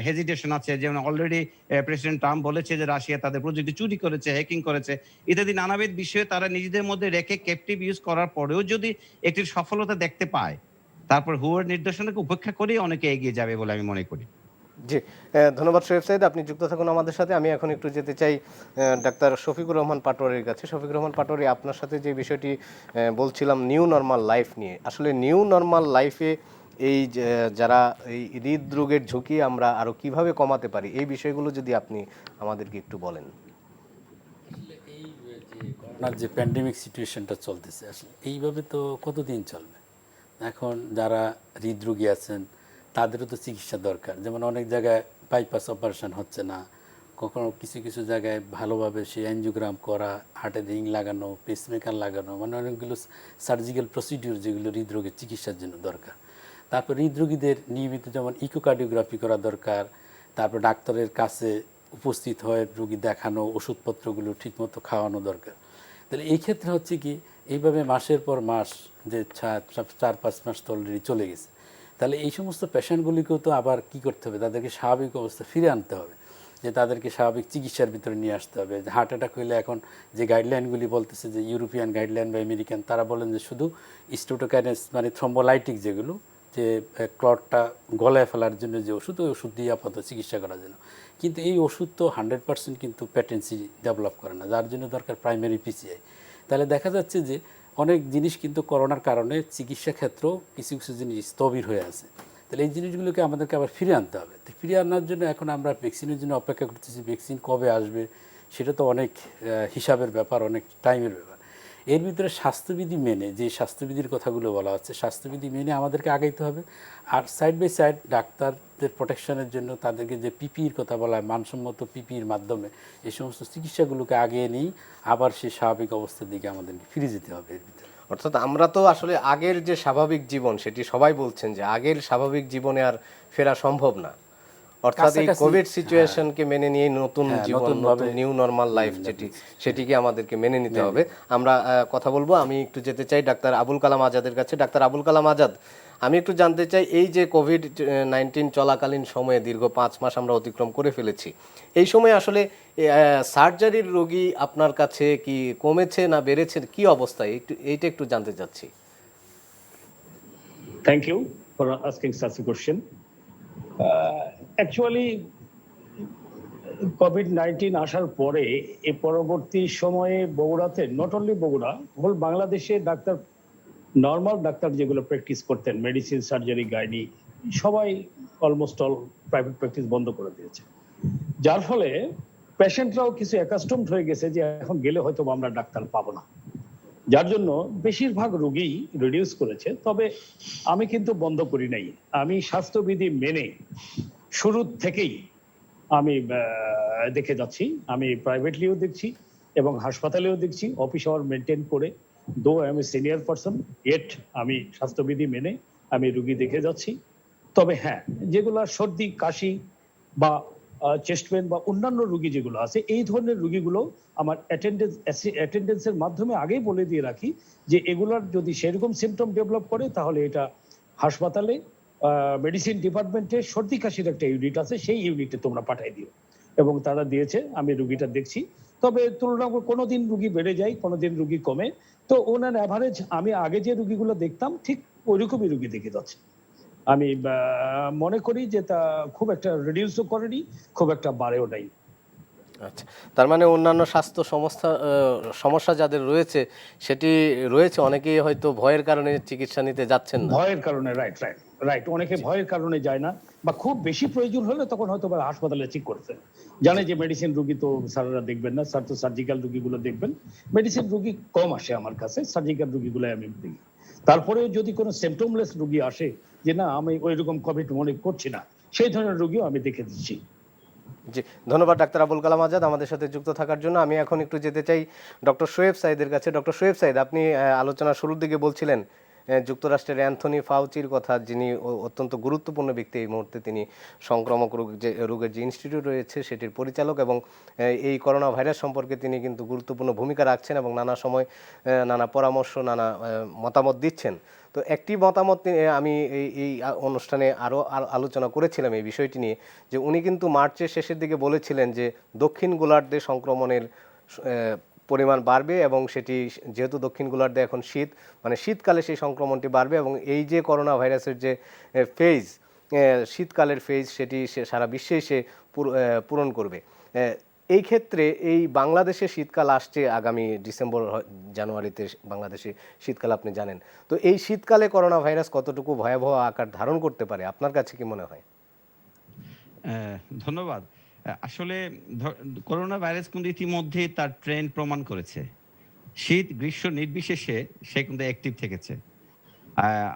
হেজিটেশন আছে, যেমন অলরেডি প্রেসিডেন্ট ট্রাম্প বলেছে যে রাশিয়া তাদের প্রযুক্তি চুরি করেছে, হ্যাকিং করেছে ইত্যাদি নানাবিধ বিষয়ে তারা নিজেদের মধ্যে রেখে ক্যাপটিভ ইউজ করার পরেও যদি এটির সফলতা দেখতে পায়, তারপর হুয়ার নির্দেশনাকে উপেক্ষা করেই অনেকে এগিয়ে যাবে বলে আমি মনে করি। জি, ধন্যবাদ শোয়েব সাইদ, আপনি যুক্ত থাকুন আমাদের সাথে। আমি এখন একটু যেতে চাই ডাক্তার শফিকুর রহমান পাটোয়ারির কাছে। শফিকুর রহমান পাটোয়ারি, আপনার সাথে যে বিষয়টি বলছিলাম নিউ নর্মাল লাইফ নিয়ে, আসলে নিউ নর্মাল লাইফে এই যারা এই হৃদরোগের ঝুঁকি আমরা আরো কিভাবে কমাতে পারি, এই বিষয়গুলো যদি আপনি আমাদেরকে একটু বলেন। এই যে করোনার যে প্যান্ডেমিক সিচুয়েশনটা চলতেছে, আসলে এইভাবে তো কতদিন চলবে? এখন যারা হৃদরোগী আছেন তাদেরও তো চিকিৎসা দরকার। যেমন অনেক জায়গায় বাইপাস অপারেশন হচ্ছে না, কখনো কিছু কিছু জায়গায় ভালোভাবে সেই অ্যানজিওগ্রাম করা, হার্টে রিং লাগানো, পেসমেকার লাগানো, মানে অনেকগুলো সার্জিক্যাল প্রসিডিউর যেগুলো হৃদরোগের চিকিৎসার জন্য দরকার। তারপর হৃদরোগীদের নিয়মিত যেমন ইকোকার্ডিওগ্রাফি করা দরকার, তারপর ডাক্তারের কাছে উপস্থিত হয়ে রোগী দেখানো, ওষুধপত্রগুলো ঠিকমতো খাওয়ানো দরকার। তাহলে এই ক্ষেত্রে হচ্ছে কি, এইভাবে মাসের পর মাস যে 4-5 মাস তো অলরেডি চলে গেছে, তাহলে এই সমস্ত পেশেন্টগুলিকেও তো আবার কি করতে হবে, তাদেরকে স্বাভাবিক অবস্থা ফিরে আনতে হবে, যে তাদেরকে স্বাভাবিক চিকিৎসার ভিতরে নিয়ে আসতে হবে। হার্ট অ্যাটাক হইলে এখন যে গাইডলাইনগুলি বলতেছে, যে ইউরোপিয়ান গাইডলাইন বা আমেরিকান, তারা বলেন যে শুধু স্টেটোকাইনেস মানে থ্রম্বোলাইটিক যেগুলো, যে ক্লটটা গলায় ফেলার জন্য যে ওষুধ, ওই ওষুধ দিয়ে আপাতত চিকিৎসা করার জন্য। কিন্তু এই ওষুধ তো 100% কিন্তু প্যাটেন্সি ডেভেলপ করে না, যার জন্য দরকার প্রাইমারি পিসিআই। তাহলে দেখা যাচ্ছে যে অনেক জিনিস কিন্তু করোনার কারণে চিকিৎসা ক্ষেত্রেও কিছু কিছু জিনিস স্থবির হয়ে আছে। তাহলে এই জিনিসগুলোকে আমাদেরকে আবার ফিরে আনতে হবে। তো ফিরে আনার জন্য এখন আমরা ভ্যাকসিনের জন্য অপেক্ষা করতেছি। ভ্যাকসিন কবে আসবে সেটা তো অনেক হিসাবের ব্যাপার, অনেক টাইমের ব্যাপার। এর ভিতরে স্বাস্থ্যবিধি মেনে, যে স্বাস্থ্যবিধির কথাগুলো বলা হচ্ছে, স্বাস্থ্যবিধি মেনে আমাদেরকে আগাইতে হবে। আর সাইড বাই সাইড ডাক্তারদের প্রোটেকশনের জন্য তাদেরকে যে পিপির কথা বলা হয়, মানসম্মত পিপির মাধ্যমে এই সমস্ত চিকিৎসাগুলোকে আগিয়ে নিয়ে আবার সেই স্বাভাবিক অবস্থার দিকে আমাদেরকে ফিরে যেতে হবে। এর ভিতরে অর্থাৎ আমরা তো আসলে আগের যে স্বাভাবিক জীবন, সেটি সবাই বলছেন যে আগের স্বাভাবিক জীবনে আর ফেরা সম্ভব না। অর্থাৎ এই কোভিড সিচুয়েশনকে মেনে নিয়ে নতুন জীবন, নতুন নিউ নরমাল লাইফ সেটিকে আমাদেরকে মেনে নিতে হবে। আমরা কথা বলবো, আমি একটু যেতে চাই ডাক্তার আবুল কালাম আজাদের কাছে। ডাক্তার আবুল কালাম আজাদ, আমি একটু জানতে চাই, এই যে কোভিড-19 চলাকালীন সময়ে দীর্ঘ 5 মাস আমরা অতিক্রম করে ফেলেছি, এই সময় আসলে সার্জারির রোগী আপনার কাছে কি কমেছে না বেড়েছে, কি অবস্থায়, এইটা একটু জানতে চাচ্ছি। Thank you for asking such a question. Actually কোভিড-19 আসার পরে এই পরবর্তী সময়ে বগুড়াতে, নট অনলি বগুড়া, হোল বাংলাদেশে ডাক্তার, নর্মাল ডাক্তার যেগুলো প্র্যাকটিস করতেন, মেডিসিন, সার্জারি, গাইনি, সবাই অলমোস্ট অল প্রাইভেট প্র্যাকটিস বন্ধ করে দিয়েছে। যার ফলে পেশেন্টরাও কিছু অ্যাকাস্টমড হয়ে গেছে যে এখন গেলে হয়তো আমরা ডাক্তার পাবো না, যার জন্য বেশিরভাগ রোগী রিডিউস করেছে। তবে আমি কিন্তু বন্ধ করি নাই। আমি স্বাস্থ্যবিধি মেনে শুরু থেকেই আমি দেখে যাচ্ছি। আমি প্রাইভেটলিও দেখছি এবং হাসপাতালেও দেখছি, অফিস আওয়ার মেনটেন করে। Though I M a senior person, yet আমি স্বাস্থ্যবিধি মেনে আমি রুগী দেখে যাচ্ছি। তবে হ্যাঁ, যেগুলো সর্দি, কাশি বা চেস্ট পেন বা অন্যান্য রোগী যেগুলো আছে, এই ধরনের রোগীগুলো আমার অ্যাটেন্ডেন্সের মাধ্যমে আগেই বলে দিয়ে রাখি যে এগুলোর যদি সেরকম সিমটম ডেভেলপ করে, তাহলে এটা হাসপাতালে মেডিসিন ডিপার্টমেন্টে সর্দি কাশির একটা ইউনিট আছে, সেই ইউনিটে তোমরা পাঠিয়ে দিও। এবং তারা দিয়েছে, আমি রুগীটা দেখছি। তবে তুলনামূলক কোনোদিন রুগী বেড়ে যায়, কোনোদিন রুগী কমে। তো ওনার অ্যাভারেজ আমি আগে যে রুগীগুলো দেখতাম ঠিক ওইরকমই রুগী দেখে যাচ্ছে। আমি মনে করি যে তা খুব একটা রিডিউসও করেনি, খুব একটা বাড়েও নাই। আচ্ছা, তার মানে অন্যান্য স্বাস্থ্য সমস্যা যাদের রয়েছে, সেটি রয়েছে, অনেকেই হয়তো ভয়ের কারণে চিকিৎসা নিতে যাচ্ছেন না। ভয়ের কারণে, রাইট রাইট রাইট, অনেকে ভয়ের কারণে যায় না, বা খুব বেশি প্রয়োজন হলে তখন হয়তো হাসপাতালে ঠিক করছে, জানে যে মেডিসিন রুগী তো স্যাররা দেখবেন না, স্যার তো সার্জিক্যাল রুগীগুলো দেখবেন। মেডিসিন রুগী কম আসে আমার কাছে, সার্জিক্যাল রুগীগুলো আমি দেখি। তারপরেও যদি কোনো সিমটমলেস রুগী আসে যে না আমি ওই রকম কোভিড মনে করছি না, সেই ধরনের রুগীও আমি দেখে দিচ্ছি। জি, ধন্যবাদ ডাক্তার আবুল কালাম আজাদ আমাদের সাথে যুক্ত থাকার জন্য। আমি এখন একটু যেতে চাই ডক্টর শোয়েব সাইদের কাছে। ডক্টর শোয়েব সাইদ, আপনি আলোচনার শুরুর দিকে বলছিলেন যুক্তরাষ্ট্রের অ্যান্থনি ফাউচির কথা, যিনি অত্যন্ত গুরুত্বপূর্ণ ব্যক্তি এই মুহূর্তে, তিনি সংক্রামক রোগের যে ইনস্টিটিউট রয়েছে সেটির পরিচালক, এবং এই করোনা ভাইরাস সম্পর্কে তিনি কিন্তু গুরুত্বপূর্ণ ভূমিকা রাখছেন এবং নানা সময় নানা পরামর্শ, নানা মতামত দিচ্ছেন। তো একটি মতামত আমি এই অনুষ্ঠানে আরও আলোচনা করেছিলাম এই বিষয়টি নিয়ে, যে উনি কিন্তু মার্চের শেষের দিকে বলেছিলেন যে দক্ষিণ গোলার্ধে সংক্রমণের পরিমাণ বাড়বে, এবং সেটি যেহেতু দক্ষিণ গোলার্ধে এখন শীত, মানে শীতকালে সেই সংক্রমণটি বাড়বে, এবং এই যে করোনা ভাইরাসের যে ফেজ, শীতকালের ফেজ, সেটি সারা বিশ্বেই সে পূরণ করবে। এই ক্ষেত্রে এই বাংলাদেশে শীতকাল আসছে আগামী ডিসেম্বর জানুয়ারিতে বাংলাদেশে শীতকাল, আপনি জানেন। তো এই শীতকালে করোনা ভাইরাস কতটুকু ভয়াবহ আকার ধারণ করতে পারে আপনার কাছে কি মনে হয়? ধন্যবাদ। আসলে করোনা ভাইরাস কিন্তু ইতিমধ্যে তার ট্রেন্ড প্রমাণ করেছে। শীত গ্রীষ্ম নির্বিশেষে সে কিন্তু অ্যাক্টিভ থেকেছে।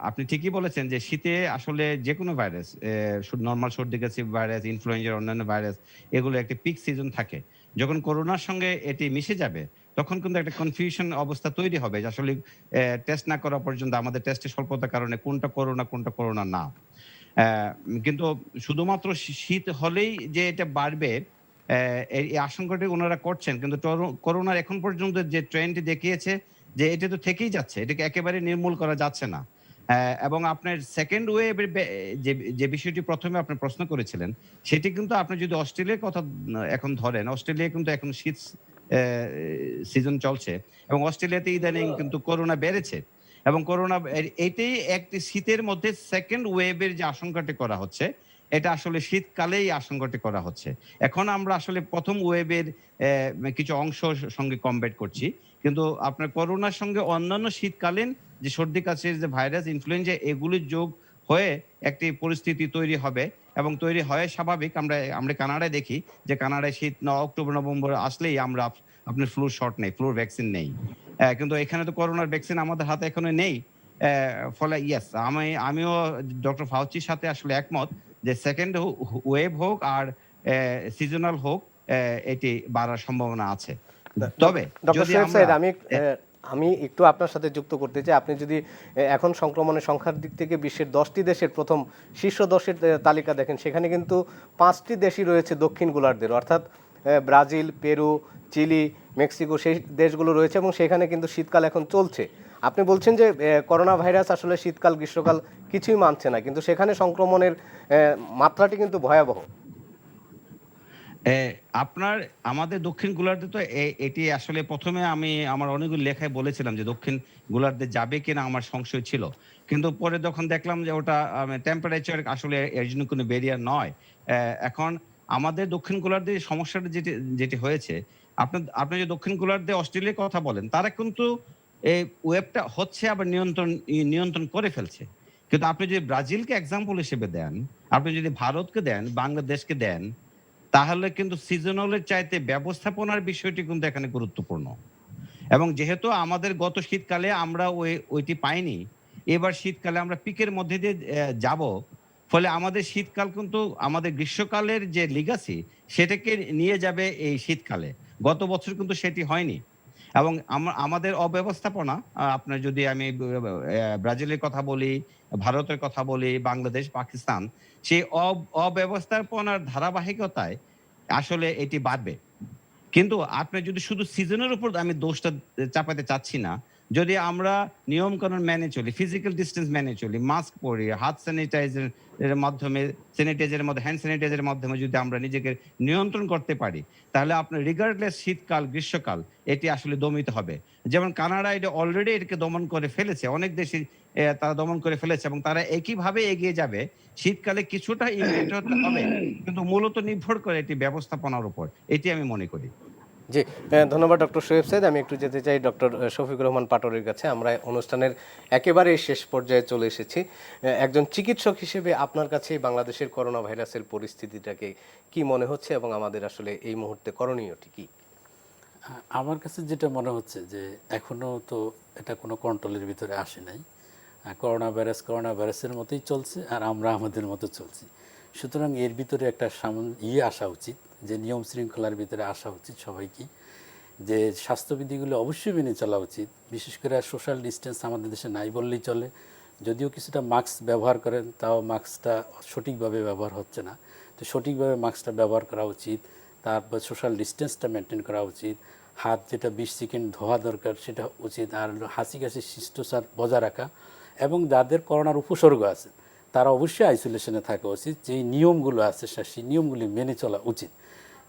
আপনি ঠিকই বলেছেন যে শীতে আসলে যে কোনো ভাইরাস, নর্মাল সর্দি কাশি ভাইরাস, ইনফ্লুয়েঞ্জার, অন্যান্য ভাইরাস, এগুলো একটা পিক সিজন থাকে। যখন করোনার সঙ্গে এটি মিশে যাবে তখন কিন্তু একটা কনফিউশন অবস্থা তৈরি হবে যে আসলে টেস্ট না করা পর্যন্ত, আমাদের টেস্টের স্বল্পতার কারণে কোনটা করোনা না। কিন্তু শুধুমাত্র শীত হলেই যে এটা বাড়বে এই আশঙ্কাটি ওনারা করছেন, কিন্তু করোনার এখন পর্যন্ত যে ট্রেন্ডটি দেখিয়েছে যে এটা তো থেকেই যাচ্ছে, এটাকে একেবারে নির্মূল করা যাচ্ছে না। এবং আপনার সেকেন্ড ওয়েভের যে বিষয়টি প্রথমে আপনি প্রশ্ন করেছিলেন, সেটি কিন্তু আপনি যদি অস্ট্রেলিয়ার কথা এখন ধরেন, অস্ট্রেলিয়া কিন্তু এখন শীত সিজন চলছে, এবং অস্ট্রেলিয়াতে ইদানিং কিন্তু করোনা বেড়েছে, এবং করোনা এটাই একটি শীতের মধ্যে সেকেন্ড ওয়েভের যে আশঙ্কাটি করা হচ্ছে, এটা আসলে শীতকালেই আশঙ্কাটি করা হচ্ছে। এখন আমরা আসলে প্রথম ওয়েভের কিছু অংশ সঙ্গে কম্পেয়ার করছি, কিন্তু আপনার করোনার সঙ্গে অন্যান্য শীতকালীন যে সর্দি কাশির যে ভাইরাস, ইনফ্লুয়েঞ্জা, এগুলির যোগ হয়ে একটি পরিস্থিতি তৈরি হবে, এবং তৈরি হয় স্বাভাবিক। আমরা কানাডায় দেখি যে কানাডায় শীত অক্টোবর নভেম্বর আসলেই আমরা আপনার ফ্লু শট নেই, ফ্লুর ভ্যাকসিন নেই। কিন্তু এখানে তো করোনার ভ্যাকসিন আমাদের হাতে এখনো নেই। ফলে ইয়েস, আমিও ডক্টর ফাউচির সাথে আসলে একমত যে সেকেন্ড ওয়েভ হোক আর সিজনাল হোক, এটি বাড়ার সম্ভাবনা আছে। তবে ডক্টর শোয়েব সাইদ, আমি একটু আপনার সাথে যুক্ত করতে চাই। আপনি যদি এখন সংক্রমণের সংখ্যার দিক থেকে বিশ্বের 10টি দেশের প্রথম শীর্ষ 10-এর তালিকা দেখেন, সেখানে কিন্তু 5টি দেশই রয়েছে দক্ষিণ গোলার্ধের, অর্থাৎ ব্রাজিল, পেরু, চিলি, মেক্সিকো, সেই দেশগুলো রয়েছে, এবং সেখানে কিন্তু শীতকাল এখন চলছে। আপনি বলছেন যে করোনা ভাইরাস আসলে শীতকাল গ্রীষ্মকাল কিছুই মানছে না, কিন্তু সেখানে সংক্রমণের মাত্রাটি কিন্তু ভয়াবহ। আমাদের দক্ষিণ গোলার্ধে তো এটি আসলে প্রথমে আমি আমার অনেকগুলো লেখায় বলেছিলাম যে দক্ষিণ গোলার্ধে যাবে কিনা আমার সংশয় ছিল, কিন্তু পরে যখন দেখলাম যে ওটা টেম্পারেচার আসলে এর জন্য কোনো ব্যারিয়ার নয়। এখন আমাদের দক্ষিণ গোলার্ধে সমস্যাটা যেটি হয়েছে, আপনি যে দক্ষিণ গোলার্ধে অস্ট্রেলিয়ার কথা বলেন, তারা কিন্তু এই ওয়েবটা হচ্ছে আবার নিয়ন্ত্রণ করে ফেলছে। কিন্তু আপনি যদি ব্রাজিলকে এক্সাম্পল হিসেবে দেন, আপনি যদি ভারতকে দেন, বাংলাদেশকে দেন, তাহলে কিন্তু সিজনালের চাইতে ব্যবস্থাপনার বিষয়টি কিন্তু এখানে গুরুত্বপূর্ণ। এবং যেহেতু আমাদের গত শীতকালে আমরা ওইটি পাইনি, এবার শীতকালে আমরা পিকের মধ্যে দিয়ে যাব, ফলে আমাদের শীতকাল কিন্তু আমাদের গ্রীষ্মকালের যে লিগাসি সেটাকে নিয়ে যাবে এই শীতকালে। গত বছর কিন্তু সেটি হয়নি, এবং আমাদের অব্যবস্থাপনা, আপনার যদি আমি ব্রাজিলের কথা বলি, ভারতের কথা বলি, বাংলাদেশ, পাকিস্তান, সেই অব্যবস্থাপনার ধারাবাহিকতায় আসলে এটি বাড়বে। কিন্তু আপনি যদি শুধু সিজনের উপর, আমি দোষটা চাপাতে চাচ্ছি না, যদি আমরা নিয়ম কানুন মেনে চলি, ফিজিক্যাল ডিস্টেন্স মেনে চলি, মাস্ক পরি, হাত স্যানিটাইজারের মাধ্যমে, হ্যান্ড স্যানিটাইজারের মাধ্যমে যদি আমরা নিজেকে নিয়ন্ত্রণ করতে পারি, তাহলে আপনার রিগার্ডলেস শীতকাল গ্রীষ্মকাল এটি আসলে দমিত হবে। যেমন কানাডা এটা অলরেডি এটাকে দমন করে ফেলেছে, অনেক দেশে তারা দমন করে ফেলেছে, এবং তারা একইভাবে এগিয়ে যাবে। শীতকালে কিছুটা ইমপ্যাক্ট হতে হবে, কিন্তু মূলত নির্ভর করে এটি ব্যবস্থাপনার উপর, এটি আমি মনে করি। জি, ধন্যবাদ ডক্টর শোয়েব সাইদ। আমি একটু যেতে চাই ডক্টর শফিকুর রহমান পাটোয়ারির কাছে। আমরা অনুষ্ঠানের একেবারে শেষ পর্যায়ে চলে এসেছি। একজন চিকিৎসক হিসেবে আপনার কাছে বাংলাদেশের করোনা ভাইরাসের পরিস্থিতিটাকে কি মনে হচ্ছে, এবং আমাদের আসলে এই মুহূর্তে করণীয়টি কি? আমার কাছে যেটা মনে হচ্ছে যে এখনো তো এটা কোনো কন্ট্রোলের ভিতরে আসে নাই। করোনা ভাইরাসের মতোই চলছে, আর আমরা আমাদের মতো চলছি। সুতরাং এর ভিতরে একটা আসা উচিত, যে নিয়ম শৃঙ্খলার ভিতরে আসা উচিত সবাইকে, যে স্বাস্থ্যবিধিগুলো অবশ্যই মেনে চলা উচিত। বিশেষ করে সোশ্যাল ডিস্টেন্স আমাদের দেশে নাই বললেই চলে। যদিও কিছুটা মাস্ক ব্যবহার করেন, তাও মাস্কটা সঠিকভাবে ব্যবহার হচ্ছে না। তো সঠিকভাবে মাস্কটা ব্যবহার করা উচিত। তারপর সোশ্যাল ডিস্টেন্সটা মেনটেন করা উচিত। হাত যেটা 20 সেকেন্ড ধোয়া দরকার সেটা উচিত। আর হাসি কাশি শিষ্টাচার বজায় রাখা, এবং যাদের করোনার উপসর্গ আছে তারা অবশ্যই আইসোলেশনে থাকা উচিত। যেই নিয়মগুলো আছে সেই নিয়মগুলি মেনে চলা উচিত।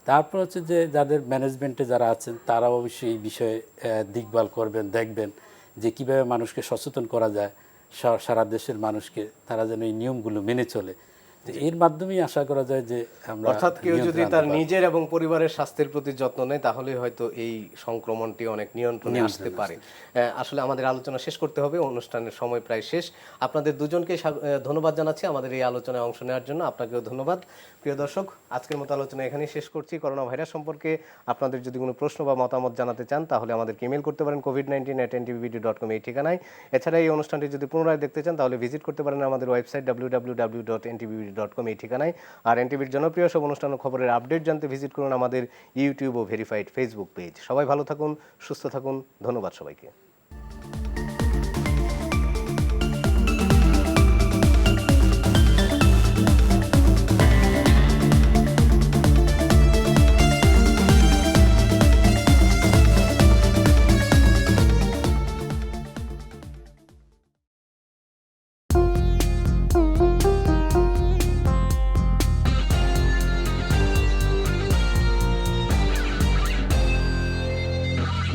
তারপর হচ্ছে যে যাদের ম্যানেজমেন্টে যারা আছেন তারা অবশ্যই এই বিষয়ে দেখভাল করবেন, দেখবেন যে কিভাবে মানুষকে সচেতন করা যায়, সারা দেশের মানুষকে, তারা যেন এই নিয়মগুলো মেনে চলে। তো এর মাধ্যমেই আশা করা যায় যে আমরা অর্থাৎ কেউ যদি নিয়ন্ত্রণে তার আনতে পারব। নিজের এবং পরিবারের স্বাস্থ্যের প্রতি যত্ন নেয় তাহলে হয়তো এই সংক্রমণটি অনেক নিয়ন্ত্রণে আসতে পারে। আসলে আমাদের আলোচনা শেষ করতে হবে, অনুষ্ঠানের সময় প্রায় শেষ। আপনাদের দুজনকে ধন্যবাদ জানাচ্ছি আমাদের এই আলোচনায় অংশ নেওয়ার জন্য। আপনাকেও ধন্যবাদ। প্রিয় দর্শক, আজকের মতো আলোচনা এখানেই শেষ করছি। করোনা ভাইরাস সম্পর্কে আপনাদের যদি কোনো প্রশ্ন বা মতামত জানাতে চান তাহলে আমাদেরকে ইমেল করতে পারেন covid19@ntvbd.com এই ঠিকানায়। এছাড়া এই অনুষ্ঠানটি যদি পুনরায় দেখতে চান তাহলে ভিজিট করতে পারেন আমাদের ওয়েবসাইট www.ntvbd.com এই ঠিকানায়। আর এনটিভির জনপ্রিয় সব অনুষ্ঠান ও খবরের আপডেট জানতে ভিজিট করুন আমাদের ইউটিউব ও ভেরিফাইড ফেসবুক পেজ। সবাই ভালো থাকুন, সুস্থ থাকুন। ধন্যবাদ সবাইকে।